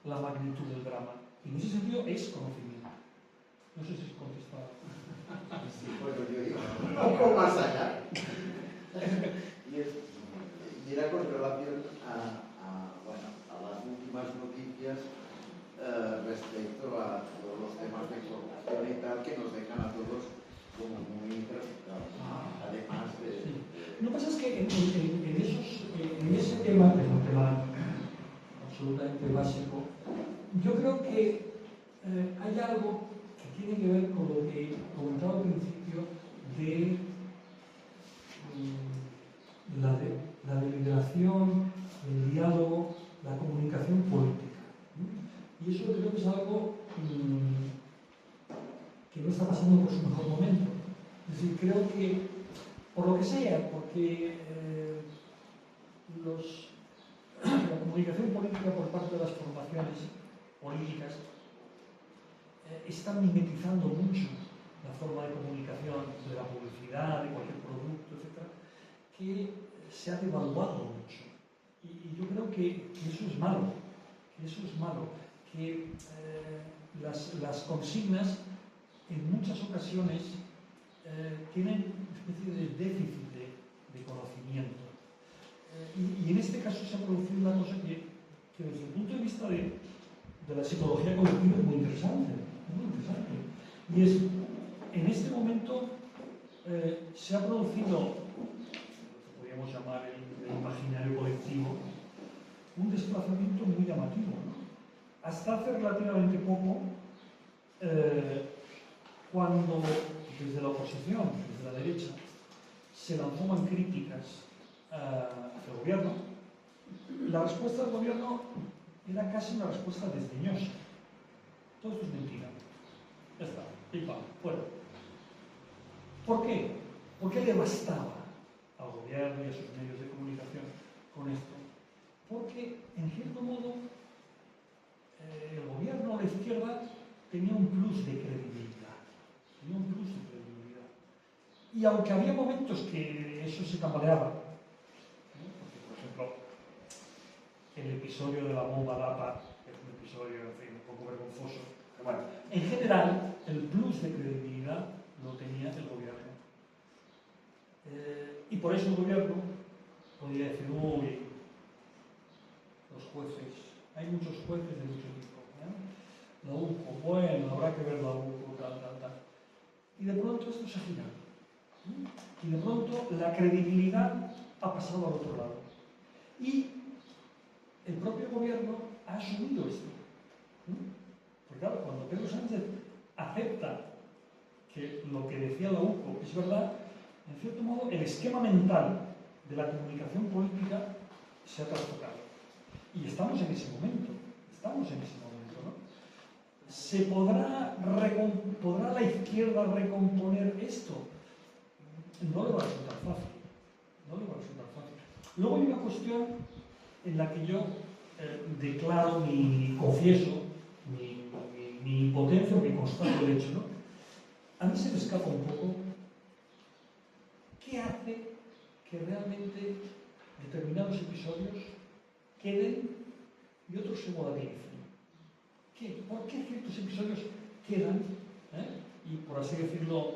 la magnitud del drama. Y en ese sentido es conocimiento. No sé si es contestado. Sí, bueno, yo iba un poco más allá. Y era con relación a las últimas noticias respecto a todos los temas de corrupción y tal que nos dejan a todos como muy preocupados. Además de... Sí. Lo que pasa es que en ese tema, que es un tema absolutamente básico, yo creo que hay algo que tiene que ver con lo que comentaba al principio de la deliberación, el diálogo, la comunicación política. Y eso creo que es algo que no está pasando por su mejor momento. Es decir, creo que, por lo que sea, porque la comunicación política por parte de las formaciones políticas están mimetizando mucho la forma de comunicación de la publicidad, de cualquier producto, etc., que se ha devaluado mucho. Y yo creo que eso es malo, que las consignas en muchas ocasiones tienen una especie de déficit de conocimiento. Y en este caso se ha producido una cosa que desde el punto de vista de la psicología cognitiva es muy interesante. Y es, en este momento se ha producido lo que podríamos llamar el imaginario colectivo, un desplazamiento muy llamativo, ¿no? Hasta hace relativamente poco, cuando desde la oposición, desde la derecha, se lanzaban críticas hacia el gobierno, la respuesta del gobierno era casi una respuesta desdeñosa. Todo esto es mentira. Ya está, pipa, fuera. ¿Por qué? ¿Por qué le bastaba al gobierno y a sus medios de comunicación con esto? Porque, en cierto modo, el gobierno o la izquierda tenía un plus de credibilidad. Y aunque había momentos que eso se tambaleaba, porque, por ejemplo, el episodio de la bomba DAPA, que es un episodio, en fin, un poco vergonzoso, pero bueno, en general, el plus de credibilidad lo tenía el gobierno. Y por eso el gobierno podría decir, uy, los jueces, hay muchos jueces de mucho tipo, la UCO, bueno, habrá que ver la UCO, tal. Y de pronto esto se ha girado. Y de pronto la credibilidad ha pasado al otro lado. Y el propio gobierno ha asumido esto. Porque claro, cuando Pedro Sánchez acepta que lo que decía la UCO es verdad, en cierto modo el esquema mental de la comunicación política se ha trastocado. Y estamos en ese momento, ¿no? ¿Podrá la izquierda recomponer esto? No le va a resultar fácil. Luego hay una cuestión en la que yo declaro confieso mi impotencia, o mi constato el hecho, ¿no? A mí se me escapa un poco qué hace que realmente determinados episodios queden y otros se volatilicen. ¿Por qué ciertos episodios quedan y, por así decirlo,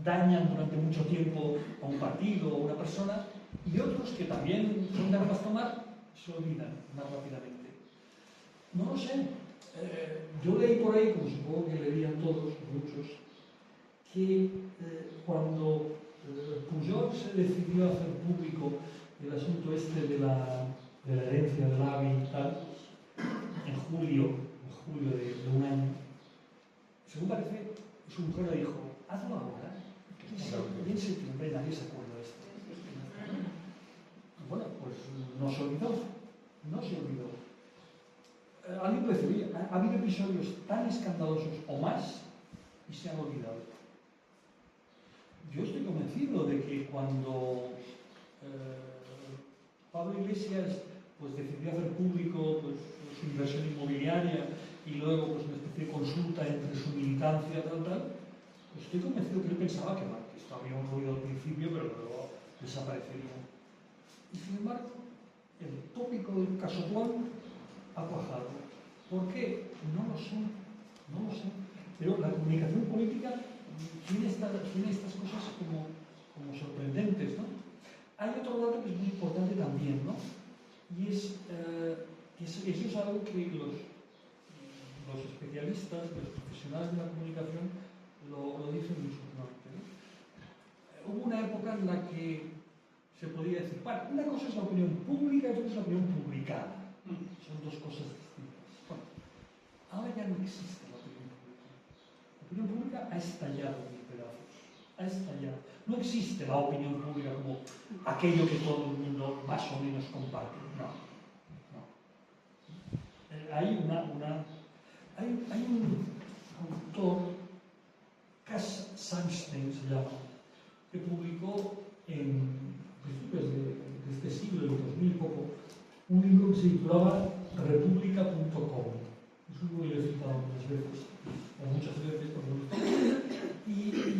dañan durante mucho tiempo a un partido o a una persona, y otros que también son de armas tomar se olvidan más rápidamente? No lo sé. Yo leí por ahí, como supongo que leían todos, muchos, que cuando Pujol se decidió a hacer público el asunto este de la herencia del AVI y tal, en julio de un año, según parece, su mujer le dijo, hazlo ahora. Y en septiembre nadie se acuerda de esto. Bueno, pues no se olvidó. Alguien puede decir, oye, ha habido episodios tan escandalosos o más y se han olvidado. Yo estoy convencido de que cuando Pablo Iglesias pues, decidió hacer público pues, su inversión inmobiliaria y luego pues, una especie de consulta entre su militancia pues estoy convencido que él pensaba que esto había un ruido al principio, pero luego desaparecería. Y sin embargo, el tópico del caso Juan ha cuajado. ¿Por qué? No lo sé. Pero la comunicación política tiene estas cosas como sorprendentes, ¿no? Hay otro dato que es muy importante también, ¿no? Y eso es algo que los especialistas, los profesionales de la comunicación lo dicen mucho, ¿no? Hubo una época en la que se podía decir, bueno, una cosa es la opinión pública y otra es la opinión publicada. Son dos cosas distintas. Bueno, ahora ya no existe la opinión pública. La opinión pública ha estallado en pedazos. Ha estallado. No existe la opinión pública como aquello que todo el mundo más o menos comparte. No. Hay un autor, Cass Sunstein se llama, que publicó en principios de este siglo, en 2000 y poco, un libro que se titulaba República.com. Es un libro que he citado muchas veces, por lo menos. Y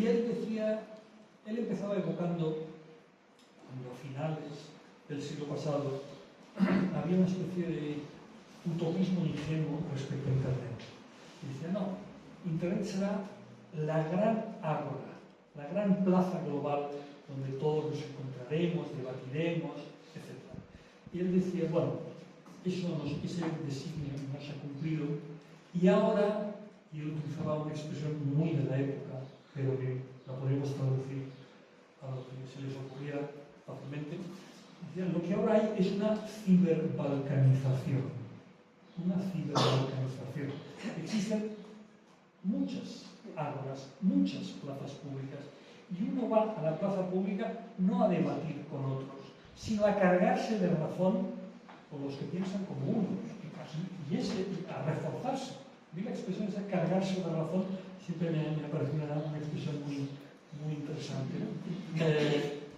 él empezaba evocando, cuando a finales del siglo pasado, había una especie de utopismo ingenuo respecto a Internet. Y decía, no, Internet será la gran ágora, la gran plaza global donde todos nos encontraremos, debatiremos, etc. Y él decía, bueno, ese designio no se ha cumplido y ahora, y él utilizaba una expresión muy de la época, pero que la podemos traducir a lo que se les ocurriera fácilmente, decía, lo que ahora hay es una ciberbalcanización. Una ciberbalcanización. Existen muchas ágoras, muchas plazas públicas, y uno va a la plaza pública no a debatir con otros, sino a cargarse de razón con los que piensan como uno, y a reforzarse. A mí la expresión esa, cargarse de razón, siempre me ha parecido una expresión muy interesante, ¿no?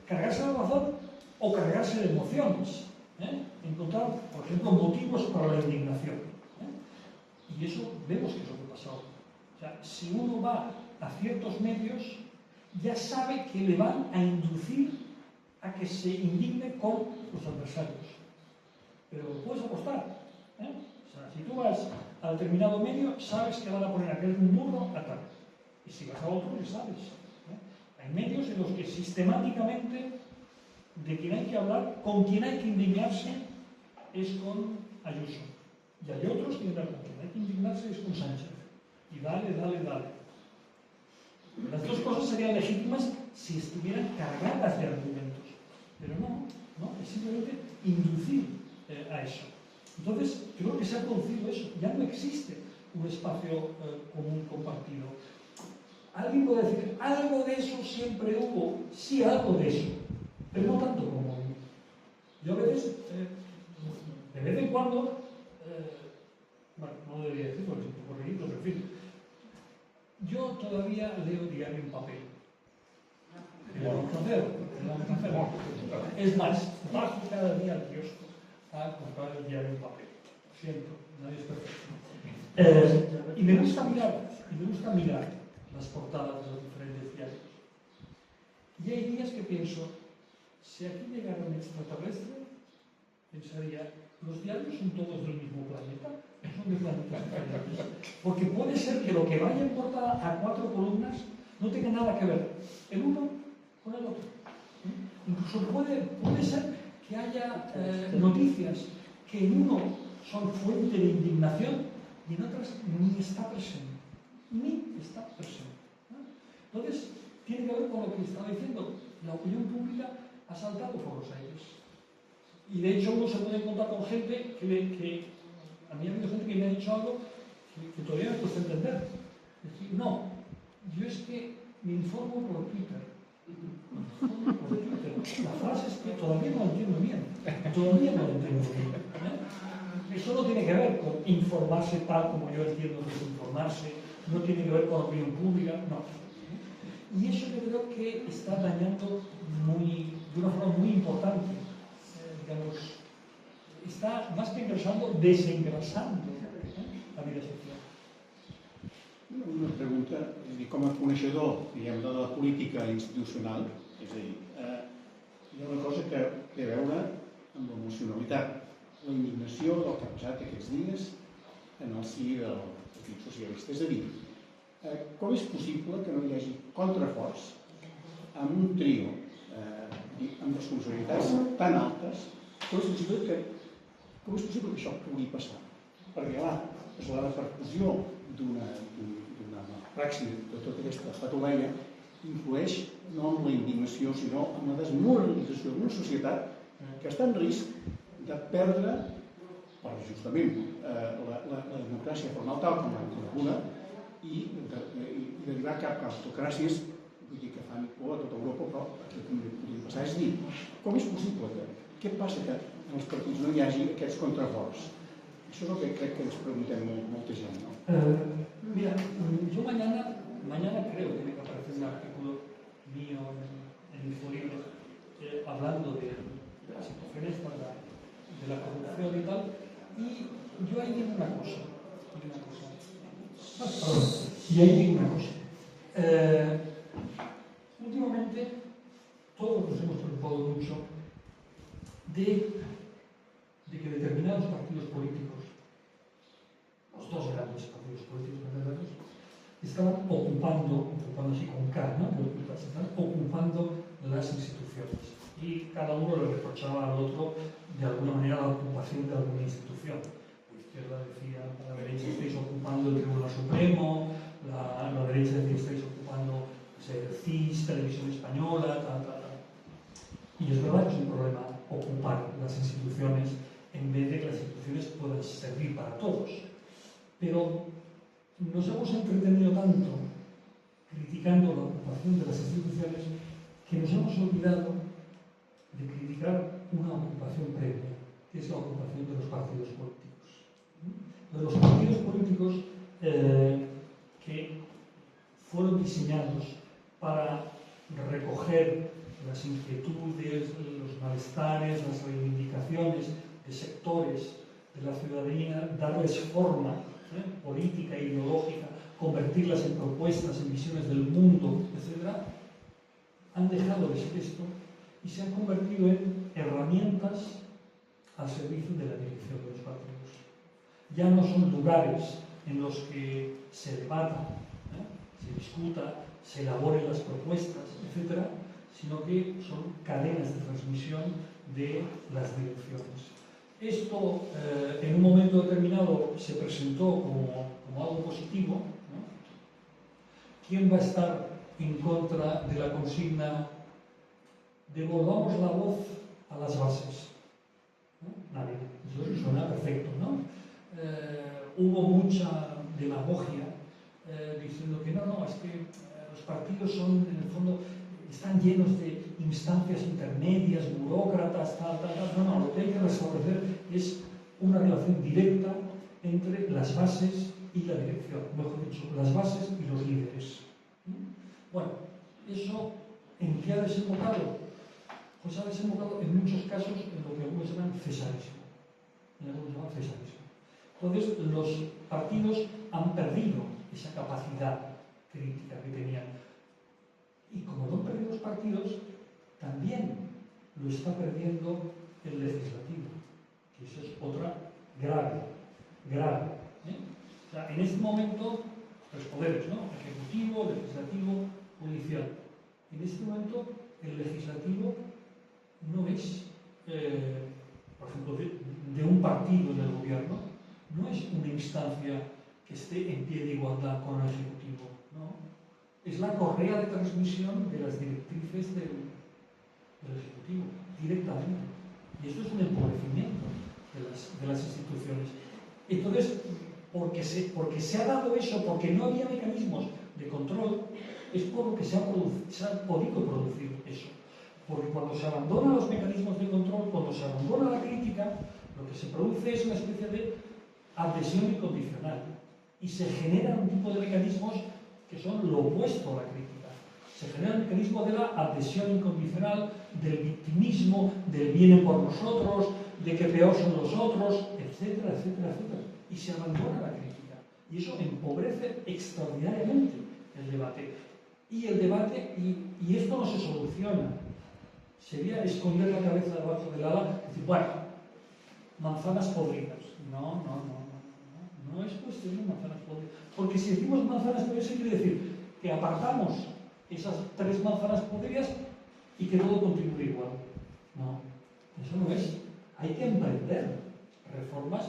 Cargarse de razón o cargarse de emociones. Encontrar, por ejemplo, motivos para la indignación. Y eso vemos que es lo que ha pasado. O sea, si uno va a ciertos medios, ya sabe que le van a inducir a que se indigne con los adversarios. Pero puedes apostar. O sea, si tú vas a determinado medio, sabes que van a poner aquel burro a tal. Y si vas a otro, ya sabes. Hay medios en los que sistemáticamente de quien hay que hablar, con quien hay que indignarse, es con Ayuso. Y hay otros que con quien hay que indignarse es con Sánchez. Y dale. Las dos cosas serían legítimas si estuvieran cargadas de argumentos. Pero no, es simplemente inducir a eso. Entonces, yo creo que se ha producido eso. Ya no existe un espacio común compartido. Alguien puede decir, algo de eso siempre hubo. Sí, algo de eso. Pero no tanto como hoy. Yo a veces, de vez en cuando, bueno, no debería decirlo, es un poco ridículo, pero en fin, yo todavía leo diario en papel. Es más, bajo cada día al kiosco a comprar el diario en papel. Siento, nadie es perfecto. Y me gusta mirar las portadas de los diferentes diarios. Y hay días que pienso, si aquí llegara un extraterrestre, pensaría, los diarios son todos del mismo planeta, no son de planetas diferentes. Porque puede ser que lo que vaya en portada a 4 columnas no tenga nada que ver el uno con el otro. Incluso puede ser que haya noticias que en uno son fuente de indignación y en otras ni está presente. Entonces, tiene que ver con lo que estaba diciendo. La opinión pública ha saltado por los aires. Y de hecho uno se puede encontrar con gente que a mí ha habido gente que me ha dicho algo que todavía me cuesta entender. Es decir, no, yo es que me informo por Twitter. La frase es que todavía no lo entiendo bien. Todavía no lo entiendo bien. Eso no tiene que ver con informarse tal como yo entiendo que es informarse, no tiene que ver con opinión pública, no. Y eso yo creo que está dañando de una forma muy importante, digamos, está más que engrasando, desengrasando la vida social. Una pregunta, és a dir, com a coneixedor, diguem, de la política institucional, és a dir, hi ha una cosa que té a veure amb l'emocionalitat, la indignació del que ha passat aquests dies en el si del Partit Socialista. És a dir, com és possible que no hi hagi contraforts amb un trio amb responsabilitats tan altes, com és possible que això pugui passar? Perquè, clar, la repercussió d'una praxi de tota aquesta patoleia influeix no en la indignació, sinó en la desmoralització d'una societat que està en risc de perdre, per justament la democràcia formal tal com l'hem coneguda, i derivar cap a autocràcies, vull dir que fan por a tota Europa, però aquí també podria passar. És a dir, com és possible que, què passa que en els partits no hi hagi aquests contraforts? Això és el que crec que ens preguntem molta gent, no? Mira, yo mañana creo que tiene que aparecer un artículo mío en Infolibre hablando de la situación esta, de la corrupción y tal, y yo ahí digo una cosa. Últimamente todos nos hemos preocupado mucho de que determinados partidos políticos, los dos grandes partidos políticos verdaderos, estaban ocupando así con K, ¿no? Están ocupando las instituciones. Y cada uno le reprochaba al otro de alguna manera la ocupación de alguna institución. La izquierda decía, la derecha estáis ocupando el Tribunal Supremo, la derecha decía estáis ocupando el CIS, Televisión Española, tal. Y es verdad que es un problema ocupar las instituciones en vez de que las instituciones puedan servir para todos. Pero nos hemos entretenido tanto criticando la ocupación de las instituciones que nos hemos olvidado de criticar una ocupación previa, que es la ocupación de los partidos políticos. De los partidos políticos que fueron diseñados para recoger las inquietudes, los malestares, las reivindicaciones de sectores de la ciudadanía, darles forma política, ideológica, convertirlas en propuestas, en visiones del mundo, etc., han dejado de ser esto y se han convertido en herramientas al servicio de la dirección de los partidos. Ya no son lugares en los que se debata, se discuta, se elaboren las propuestas, etc., sino que son cadenas de transmisión de las direcciones. Esto en un momento determinado se presentó como algo positivo, ¿no? ¿Quién va a estar en contra de la consigna devolvamos la voz a las bases? ¿No? Nadie. Eso suena perfecto, ¿no? Hubo mucha demagogia diciendo que no, es que los partidos son, en el fondo, están llenos de instancias intermedias, burócratas, tal. No, lo que hay que restablecer es una relación directa entre las bases y la dirección, mejor dicho, las bases y los líderes. Bueno, ¿eso en qué ha desembocado? Pues ha desembocado en muchos casos en lo que algunos llaman cesarismo. Entonces, los partidos han perdido esa capacidad crítica que tenían. Y como lo han perdido los partidos, también lo está perdiendo el legislativo, que eso es otra grave. O sea, en este momento, tres poderes, ¿no? Ejecutivo, legislativo, judicial. En este momento, el legislativo no es, por ejemplo, de un partido del gobierno, no es una instancia que esté en pie de igualdad con el ejecutivo, ¿no? es la correa de transmisión de las directrices del Ejecutivo, directamente. Y esto es un empobrecimiento de las instituciones. Entonces, porque se ha dado eso, porque no había mecanismos de control, es por lo que se ha podido producir eso. Porque cuando se abandonan los mecanismos de control, cuando se abandona la crítica, lo que se produce es una especie de adhesión incondicional. Y se generan un tipo de mecanismos que son lo opuesto a la crítica. Se genera el mecanismo de la adhesión incondicional, del victimismo, del vienen por nosotros, de que peor son los otros, etcétera, etcétera, etcétera. Y se abandona la crítica. Y eso empobrece extraordinariamente el debate. Y el debate, y esto no se soluciona. Sería esconder la cabeza debajo del ala y decir, bueno, manzanas podridas. No es cuestión de manzanas podridas. Porque si decimos manzanas podridas, quiere decir que apartamos esas 3 manzanas podridas y que todo continúe igual. No, eso no es. Hay que emprender reformas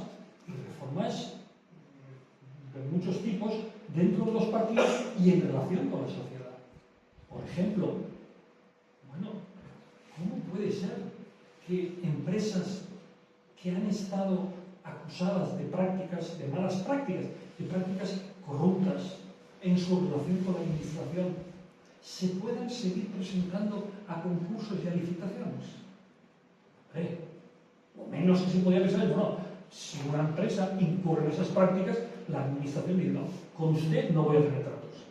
de muchos tipos dentro de los partidos y en relación con la sociedad. Por ejemplo, bueno, ¿cómo puede ser que empresas que han estado acusadas de prácticas, de malas prácticas, de prácticas corruptas en su relación con la administración, se puedan seguir presentando a concursos y a licitaciones? Lo menos que se podía pensar es, bueno, si una empresa incurre en esas prácticas, la administración dice, no, con usted no voy a tener tratos.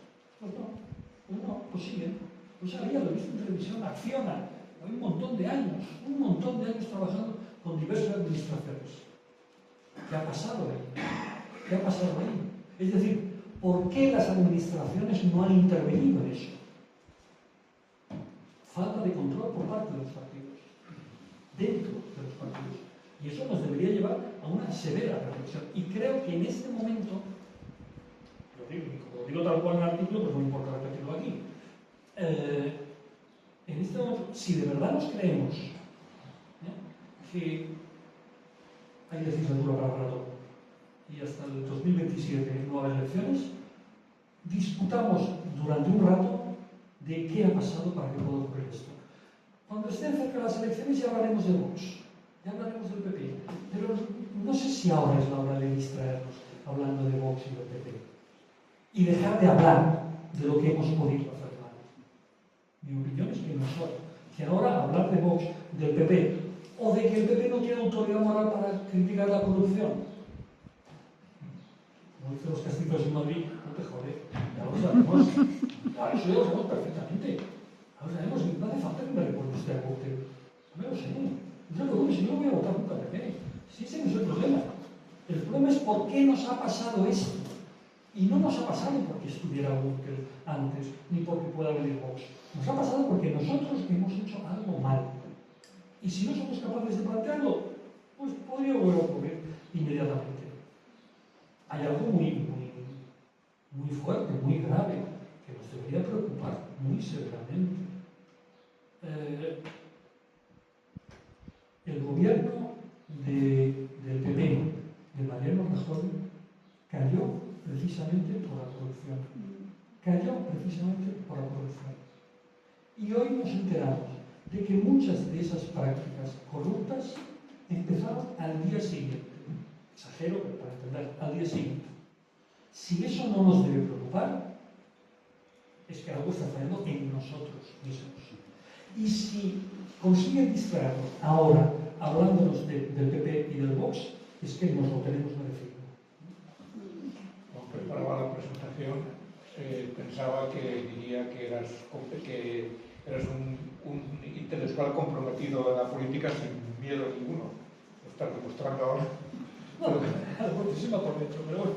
Pues siguen. Pues había lo visto en televisión, Acciona, hay un montón de años trabajando con diversas administraciones. ¿Qué ha pasado ahí? ¿Qué ha pasado ahí? Es decir, ¿por qué las administraciones no han intervenido en eso? Falta de control por parte de los partidos, dentro de los partidos. Y eso nos debería llevar a una severa reflexión. Y creo que en este momento, lo digo tal cual en el artículo, pues no importa repetirlo aquí. En este momento, si de verdad nos creemos que hay legislatura para rato y hasta el 2027 no habrá elecciones, discutamos durante un rato de qué ha pasado para que pueda ocurrir esto. Cuando estén cerca las elecciones ya hablaremos de Vox, ya hablaremos del PP, pero no sé si ahora es la hora de distraernos hablando de Vox y del PP y dejar de hablar de lo que hemos podido hacer mal. Mi opinión es que no es hora, que ahora hablar de Vox, del PP o de que el PP no tiene autoridad moral para criticar la corrupción. Como dicen los castigos en Madrid, no te jode, ya lo sabemos. Claro, eso ya lo sabemos perfectamente. Ya lo sabemos, no hace falta que me recuerde usted a Coutet. No lo sé. Si yo no voy a votar nunca al PP. Sí, ese no es el problema. El problema es por qué nos ha pasado esto. Y no nos ha pasado porque estuviera Gürtel antes, ni porque pueda venir Vox. Nos ha pasado porque nosotros hemos hecho algo mal. Y si no somos capaces de plantearlo, pues podría volver a ocurrir inmediatamente. Hay algo muy fuerte, muy grave, que nos debería preocupar muy severamente. El gobierno del PP, de Mariano Rajoy, cayó precisamente por la corrupción. Y hoy nos enteramos de que muchas de esas prácticas corruptas empezaron al día siguiente. Exagero, pero para entender, al día siguiente. Si eso no nos debe preocupar, es que algo está fallando en nosotros mismos. Y si consiguen distraernos ahora, hablándonos del PP y del Vox, es que nos lo tenemos merecido. Cuando preparaba la presentación, pensaba que diría que eras un intelectual comprometido en la política sin miedo ninguno. Lo estás demostrando ahora. Algo que se me ha aprovecho, pero bueno.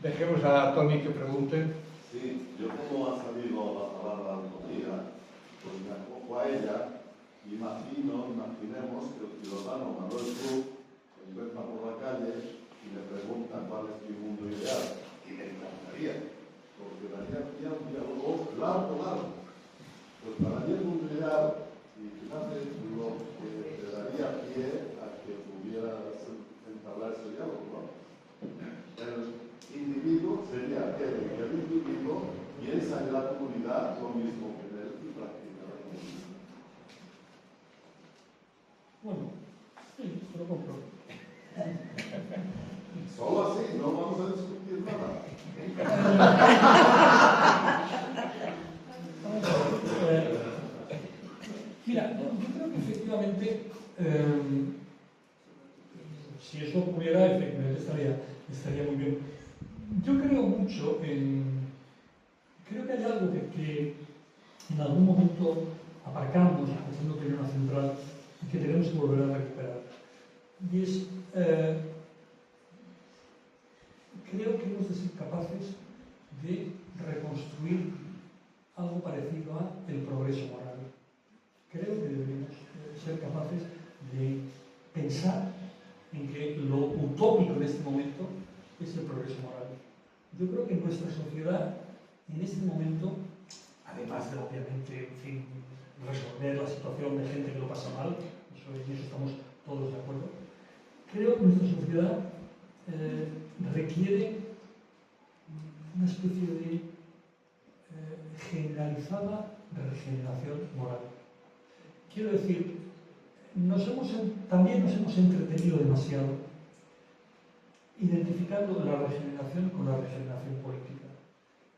Dejemos a Tony que pregunte. Sí, yo como ha salido a hablar la autoría, pues me acojo a ella y imaginemos que el ciudadano Manuel Cruz encuentra por la calle y le pregunta cuál es mi mundo ideal. Y le encantaría, porque daría pie a un diálogo largo. Pues para mí el mundo ideal, y fíjate lo que te daría pie a que pudieras entablar ese diálogo, ¿no? El individuo sería el individuo y esa Solo así, no vamos a discutir nada. Mira, yo creo que efectivamente, si eso ocurriera, efectivamente estaría muy bien. Yo creo mucho creo que hay algo que en algún momento aparcamos pensando que era una central y que tenemos que volver a recuperar. Y es, creo que hemos de ser capaces de reconstruir algo parecido a el progreso moral. Creo que deberíamos ser capaces de pensar en que lo utópico en este momento es el progreso moral. Yo creo que en nuestra sociedad, en este momento, además de obviamente, en fin, resolver la situación de gente que lo pasa mal, en eso estamos todos de acuerdo, creo que nuestra sociedad requiere una especie de generalizada regeneración moral. Quiero decir, también nos hemos entretenido demasiado identificando la regeneración con la regeneración política.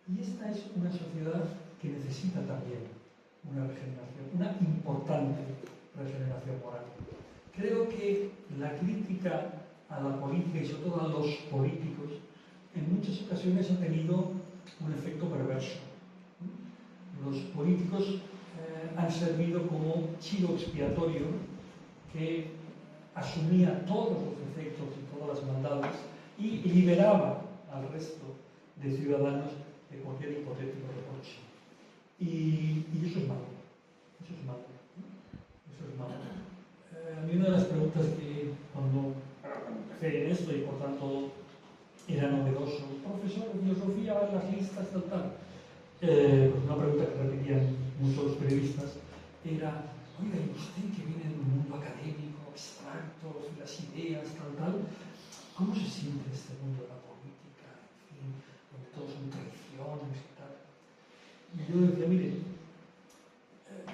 Y esta es una sociedad que necesita también una regeneración, una importante regeneración moral. Creo que la crítica a la política y sobre todo a los políticos en muchas ocasiones ha tenido un efecto perverso. Los políticos han servido como chivo expiatorio que asumía todos los defectos y todas las maldades y liberaba al resto de ciudadanos de cualquier hipotético reproche. Y eso es malo. Eso es malo. Eso es malo. A mí una de las preguntas que cuando empecé en esto y por tanto era novedoso, profesor de filosofía, va en las listas, tal. Pues una pregunta que repetían muchos los periodistas era: oiga, ¿y usted que viene de un mundo académico, abstracto, de las ideas, tal, cómo se siente este mundo de la política, en fin, donde todo son traiciones y tal? Y yo decía, mire,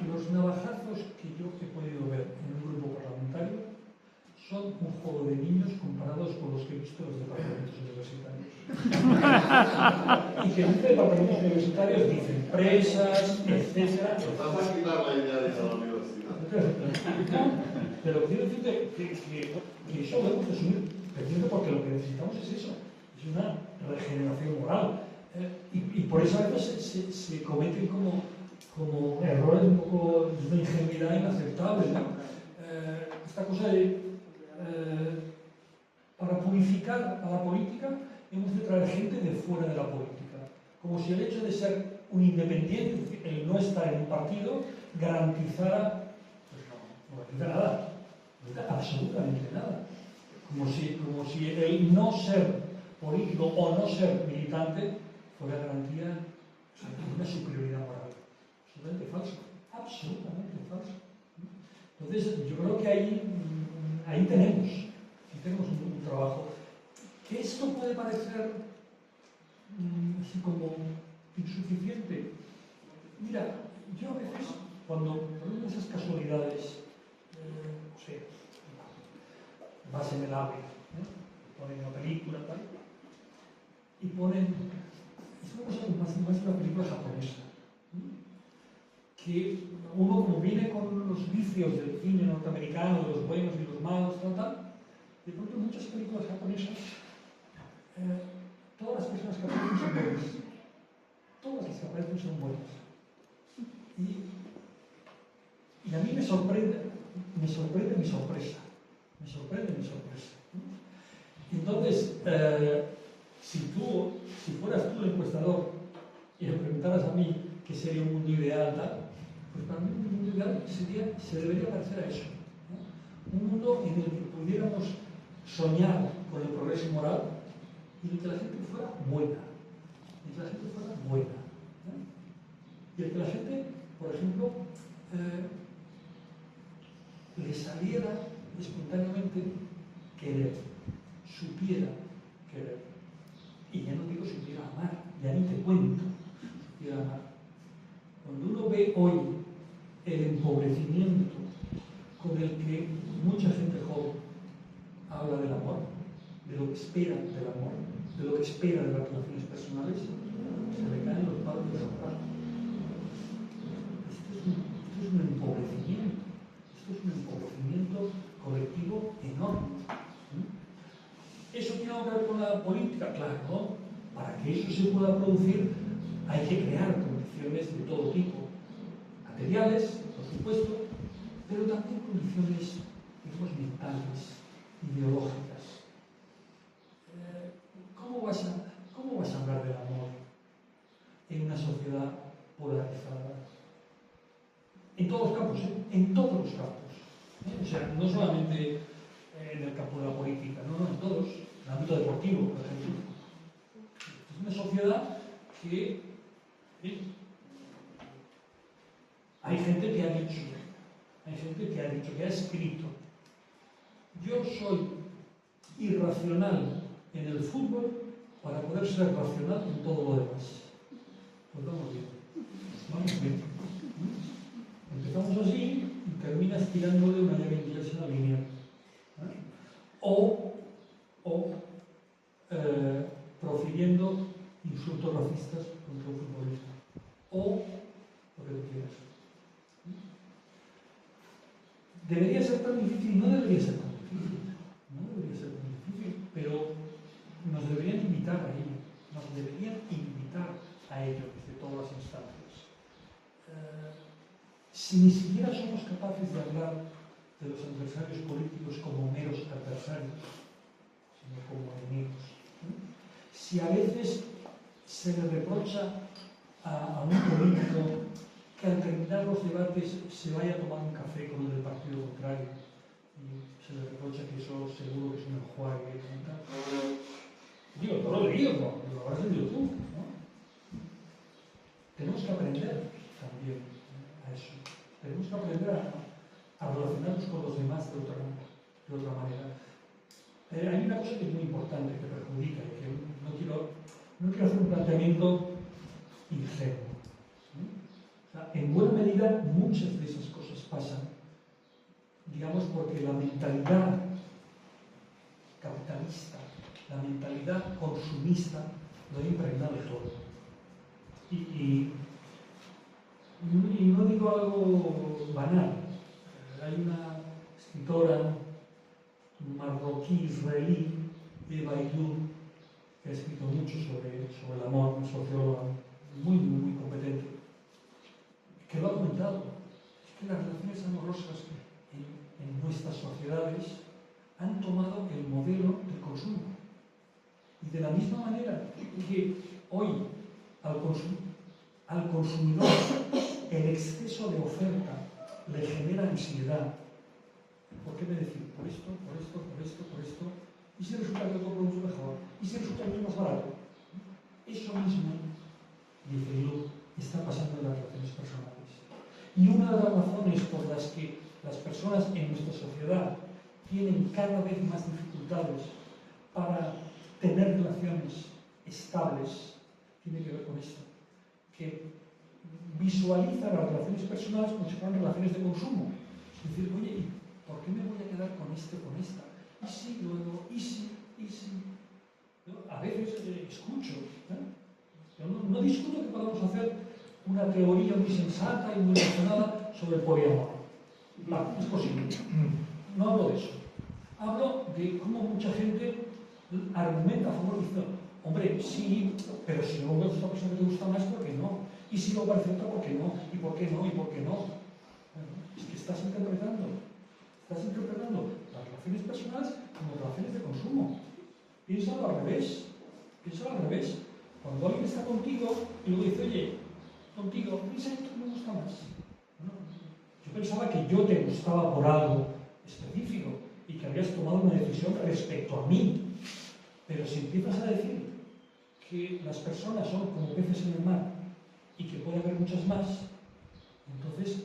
los navajazos que yo he podido ver en un grupo parlamentario son un juego de niños comparados con los que he visto en los departamentos universitarios. Y que en los departamentos universitarios dicen presas, etc. Estás a quitar la idea de la universidad. Pero quiero decirte que eso lo hemos de asumir, precisamente porque lo que necesitamos es eso, es una regeneración moral. Y por eso a veces se cometen como errores un poco de ingenuidad inaceptables, ¿no? Esta cosa de para purificar a la política hemos de traer gente de fuera de la política, como si el hecho de ser un independiente, es decir, el no estar en un partido, garantizara, pues no garantiza nada, no garantiza absolutamente nada, como si el no ser político o no ser militante fuera garantía de una superioridad moral. Absolutamente falso, absolutamente falso. Entonces yo creo que ahí tenemos un trabajo. Que esto puede parecer así como insuficiente. Mira, yo a veces, cuando ponen esas casualidades, no sé, vas en el AVE, ponen una película, tal, y ponen, es una cosa más una película japonesa, que uno como viene con los vicios del cine norteamericano, de los buenos y los malos, tal, de pronto en muchas películas japonesas todas las personas que aparecen son buenas. Todas las que aparecen son buenas. Y a mí me sorprende mi sorpresa. Me sorprende mi sorpresa. Entonces, si fueras tú el encuestador y me preguntaras a mí qué sería un mundo ideal, tal, pues para mí un mundo ideal se debería parecer a eso, ¿no? Un mundo en el que pudiéramos soñar con el progreso moral y en el que la gente fuera buena. Y el que la gente, por ejemplo, le saliera espontáneamente querer, supiera querer. Y ya no digo supiera amar, ya ni te cuento supiera amar. Cuando uno ve hoy el empobrecimiento con el que mucha gente joven, habla del amor, de lo que espera del amor, de lo que espera de las relaciones personales, se le caen los palos de los brazos. Esto es un empobrecimiento. Esto es un empobrecimiento colectivo enorme. ¿Eso tiene algo que ver con la política? Claro, ¿no? Para que eso se pueda producir hay que crear condiciones de todo tipo. Materiales, por supuesto, pero también condiciones, digamos, mentales, ideológicas. ¿Cómo vas a hablar del amor en una sociedad polarizada? En todos los campos, ¿eh? En todos los campos. O sea, no solamente en el campo de la política, no, en todos, en el ámbito deportivo, por ejemplo. Es una sociedad que hay gente que ha dicho, que ha escrito: yo soy irracional en el fútbol para poder ser racional en todo lo demás. Pues vamos bien. Vamos bien. Empezamos así y terminas tirándole una llave inglesa a la línea. O profiriendo insultos racistas contra un futbolista. O lo que tú quieras. ¿Debería ser tan difícil? No debería ser tan difícil. No debería ser tan difícil, pero nos deberían invitar a ello. Nos deberían invitar a ello desde todas las instancias. Si ni siquiera somos capaces de hablar de los adversarios políticos como meros adversarios, sino como enemigos. Si a veces se le reprocha a un político que al terminar los debates se vaya a tomar un café con el del partido contrario y se le reprocha que eso seguro que es un enjuague y tal. Digo, no lo he leído, no, lo habrás leído tú, ¿no? Tenemos que aprender también a eso. Tenemos que aprender a relacionarnos con los demás de otra manera. Hay una cosa que es muy importante, que perjudica, y que no quiero hacer un planteamiento ingenuo. O sea, en buena medida, muchas de esas cosas pasan, digamos, porque la mentalidad capitalista, la mentalidad consumista, lo ha impregnado todo. Y no digo algo banal. Hay una escritora marroquí israelí, Eva Ayub, que ha escrito mucho sobre el amor, una socióloga muy competente, que lo ha comentado. Es que las relaciones amorosas en nuestras sociedades han tomado el modelo del consumo. Y de la misma manera que hoy al consumidor el exceso de oferta le genera ansiedad. ¿Por qué me decir? Por esto. ¿Y si resulta que otro producto mejor? ¿Y si resulta que es más barato? Eso mismo, dice Lu, está pasando en las relaciones personales. Y una de las razones por las que las personas en nuestra sociedad tienen cada vez más dificultades para tener relaciones estables tiene que ver con esto. Que visualiza las relaciones personales como si fueran relaciones de consumo. Es decir, oye, ¿por qué me voy a quedar con este o con esta? ¿Y si luego? ¿Y si? Yo a veces escucho. Yo no discuto que podamos hacer una teoría muy sensata y muy razonada sobre el poliamor. Vale, es posible. No hablo de eso. Hablo de cómo mucha gente argumenta a favor diciendo, hombre, sí, pero si no ves a esta persona que te gusta más, ¿por qué no? Y si lo parece otra, ¿por qué no? ¿Y por qué no? ¿Y por qué no? Bueno, es que estás interpretando las relaciones personales como relaciones de consumo. Piénsalo al revés. Cuando alguien está contigo y luego dice, oye, contigo, piensa esto que me gusta más. Bueno, yo pensaba que yo te gustaba por algo específico y que habías tomado una decisión respecto a mí. Pero si empiezas a decir que las personas son como peces en el mar y que puede haber muchas más, entonces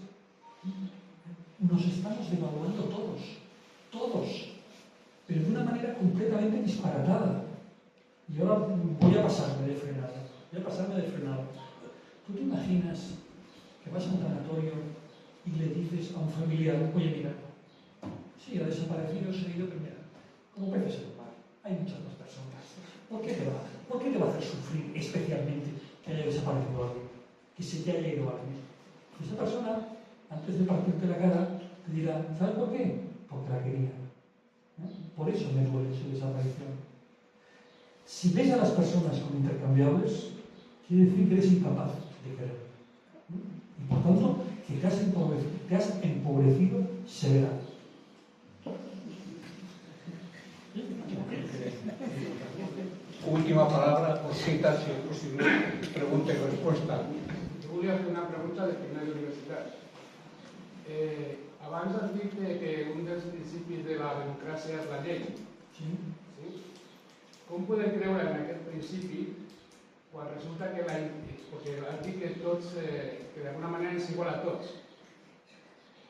nos estamos devaluando todos, pero de una manera completamente disparatada. Y ahora voy a pasarme de frenada. ¿Tú te imaginas que vas a un tanatorio y le dices a un familiar, oye, mira, sí, ha desaparecido, se ha ido, pero mira, como peces en el mar. Hay muchas más personas. ¿Por qué te va a hacer sufrir especialmente que haya desaparecido alguien? Que se te haya ido alguien. Esa persona, antes de partirte la cara, te dirá, ¿sabes por qué? Porque la quería. Por eso me duele su desaparición. Si ves a las personas como intercambiables, quiere decir que eres incapaz de querer. Y por tanto, que te has empobrecido severamente. Última palabra, por citas, si es posible, pregunta y respuesta. Jo volia fer una pregunta de final d'universitat. Abans has dit que un dels principis de la democràcia és la llei. Sí. Sí? Com podem creure en aquest principi quan resulta que perquè has dit que tots, que d'alguna manera és igual a tots.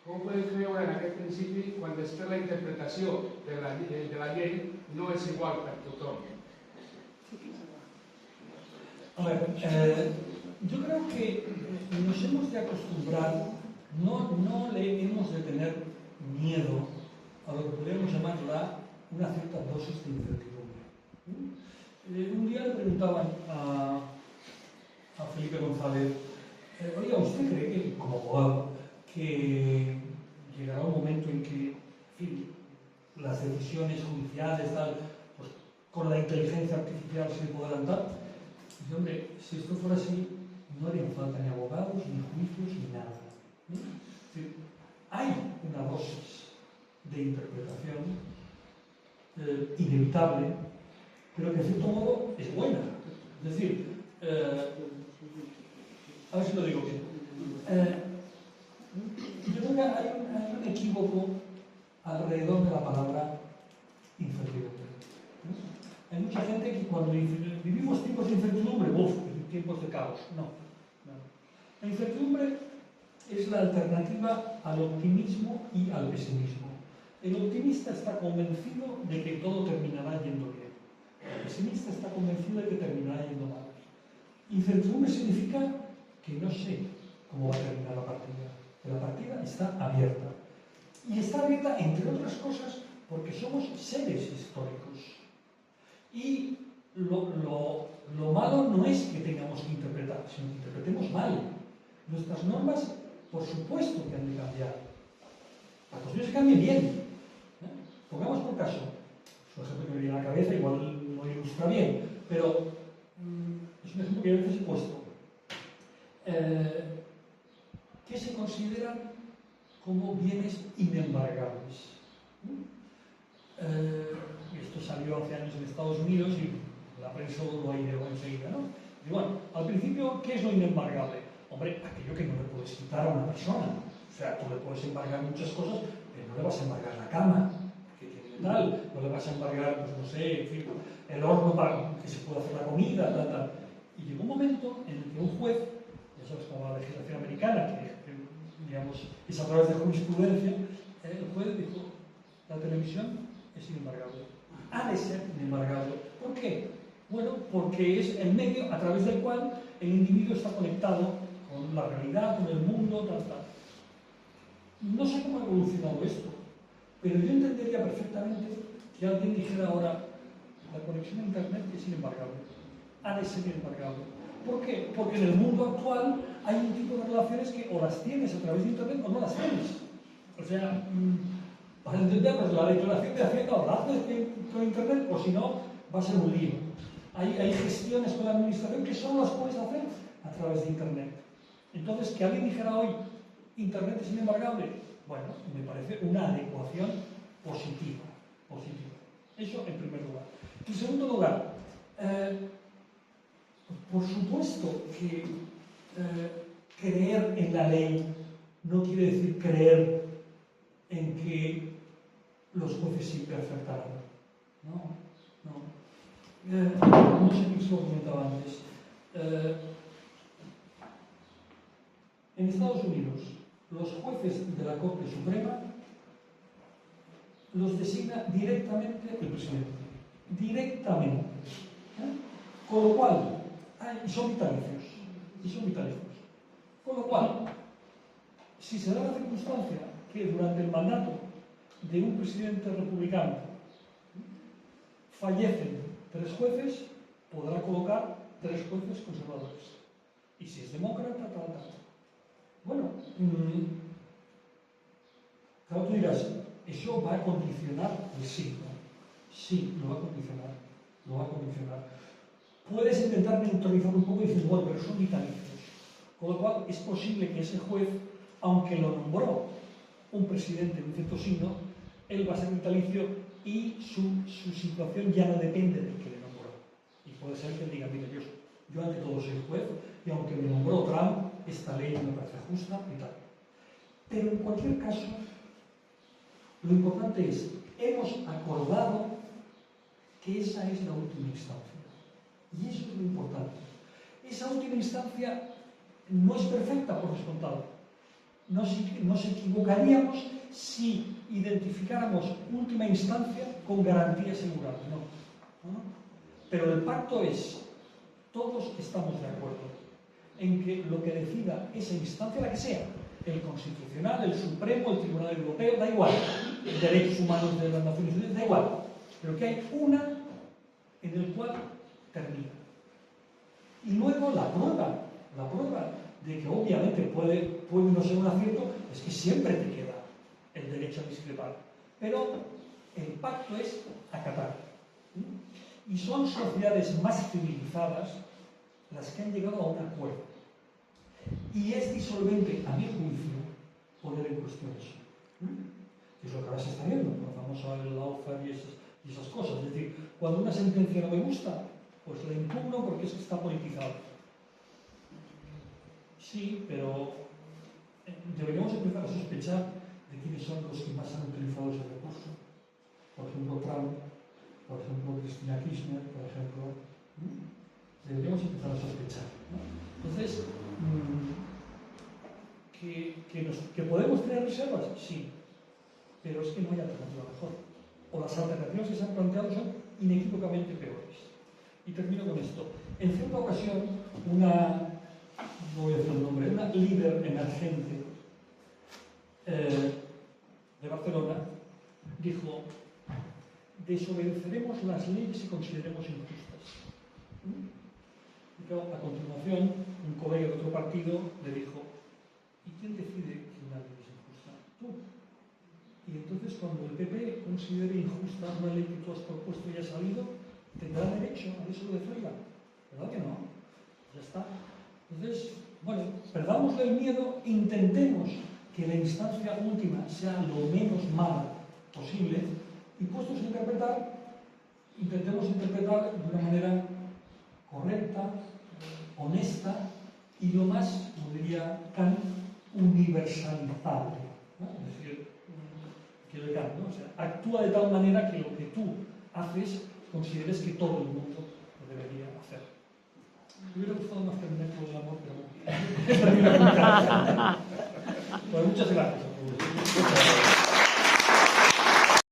Com podem creure en aquest principi quan després la interpretació de la llei no és igual per tothom? A ver, yo creo que nos hemos de acostumbrar, no le hemos de tener miedo a lo que podríamos llamar una cierta dosis de incertidumbre. Un día le preguntaban a Felipe González, oiga, ¿usted cree que, como abogado, que llegará un momento en que, en fin, las decisiones judiciales, tal, pues con la inteligencia artificial se podrán dar? Y, hombre, si esto fuera así, no harían falta ni abogados, ni juicios, ni nada. Es decir, hay una dosis de interpretación inevitable, pero que en cierto modo es buena. Es decir, a ver si lo digo bien. Yo creo que hay un equívoco alrededor de la palabra incertidumbre. Hay mucha gente que cuando dice vivimos tiempos de incertidumbre, tiempos de caos. No. La incertidumbre es la alternativa al optimismo y al pesimismo. El optimista está convencido de que todo terminará yendo bien. El pesimista está convencido de que terminará yendo mal. Incertidumbre significa que no sé cómo va a terminar la partida. Que la partida está abierta. Y está abierta, entre otras cosas, porque somos seres históricos. Y lo malo no es que tengamos que interpretar, sino que interpretemos mal. Nuestras normas, por supuesto que han de cambiar. La cuestión es que cambien bien. Pongamos por caso, es un ejemplo que me viene a la cabeza, igual no ilustra bien, pero es un ejemplo que a veces he puesto. ¿Qué se consideran como bienes inembargables? Esto salió hace años en Estados Unidos y la prensa lo aireó enseguida, ¿no? Y bueno, al principio, ¿qué es lo inembargable? Hombre, aquello que no le puedes quitar a una persona. O sea, tú le puedes embargar muchas cosas, pero no le vas a embargar la cama, que tiene tal, no le vas a embargar, pues no sé, en fin, el horno para que se pueda hacer la comida, tal. Y llegó un momento en el que un juez, ya sabes, como la legislación americana, que digamos, es a través de jurisprudencia, el juez dijo, la televisión es inembargable. Ha de ser inembargable. ¿Por qué? Bueno, porque es el medio a través del cual el individuo está conectado con la realidad, con el mundo, tal. No sé cómo ha evolucionado esto, pero yo entendería perfectamente que alguien dijera ahora la conexión a Internet es inembargable. Ha de ser inembargable. ¿Por qué? Porque en el mundo actual hay un tipo de relaciones que o las tienes a través de Internet o no las tienes. O sea, para entendernos, la declaración de Hacienda o la haces con Internet o si no, va a ser un lío. Hay gestiones con la administración que solo las puedes hacer a través de Internet. Entonces, que alguien dijera hoy Internet es inembargable, bueno, me parece una adecuación positiva. Eso en primer lugar. En segundo lugar, por supuesto que creer en la ley no quiere decir creer en que los jueces se imperfectarán. No. No sé qué os lo comentaba antes. En Estados Unidos, los jueces de la Corte Suprema los designa directamente el presidente. Directamente. Con lo cual, y son vitalicios. Con lo cual, si se da la circunstancia que durante el mandato de un presidente republicano fallecen 3 jueces, podrá colocar 3 jueces conservadores. Y si es demócrata, tal. Bueno, claro, tú dirás, ¿eso va a condicionar el sí? ¿No? Sí, lo va a condicionar. Lo va a condicionar. Puedes intentar neutralizar un poco y decir, bueno, pero son vitalicios. Con lo cual, es posible que ese juez, aunque lo nombró un presidente de un cierto signo, él va a ser vitalicio y su situación ya no depende del que le nombró. Y puede ser que él diga, mira, yo ante todo soy juez y aunque me nombró Trump, esta ley me parece justa y tal. Pero en cualquier caso, lo importante es, hemos acordado que esa es la última instancia. Y eso es lo importante. Esa última instancia no es perfecta por descontado. Nos equivocaríamos si identificáramos última instancia con garantía asegurada. No. Pero el pacto es, todos estamos de acuerdo en que lo que decida esa instancia, la que sea, el Constitucional, el Supremo, el Tribunal Europeo, da igual, derechos humanos de las Naciones Unidas, da igual, pero que hay una en el cual termina. Y luego la prueba de que obviamente puede no ser un acierto, es que siempre te queda el derecho a discrepar. Pero el pacto es acatar. Y son sociedades más civilizadas las que han llegado a un acuerdo. Y es disolvente, a mi juicio, poner en cuestión eso. Que es lo que ahora se está viendo, con la famosa lawfare y esas cosas. Es decir, cuando una sentencia no me gusta, pues la impugno porque es que está politizado. Sí, pero deberíamos empezar a sospechar de quiénes son los que más han utilizado ese recurso. Por ejemplo, Trump, por ejemplo, Cristina Kirchner, por ejemplo. Deberíamos empezar a sospechar, ¿no? Entonces, ¿que podemos tener reservas? Sí, pero es que no hay alternativa mejor. O las alternativas que se han planteado son inequívocamente peores. Y termino con esto. En cierta ocasión, no voy a decir el nombre, una líder emergente de Barcelona dijo: desobedeceremos las leyes que consideremos injustas. Y claro, a continuación, un colega de otro partido le dijo: ¿y quién decide que una ley es injusta? Tú. Y entonces, cuando el PP considere injusta una ley que tú has propuesto y ha salido, tendrá derecho a desobedecerla. ¿Verdad que no? Ya está. Entonces, bueno, perdamos el miedo, intentemos que la instancia última sea lo menos mala posible y puestos a interpretar, intentemos interpretar de una manera correcta, honesta y lo más, como diría Kant, universalizable, ¿no? Es decir, que de Kant, ¿no? O sea, actúa de tal manera que lo que tú haces consideres que todo el mundo lo debería hacer. Me hubiera gustado más terminar con el amor, pero bueno. Pues muchas gracias.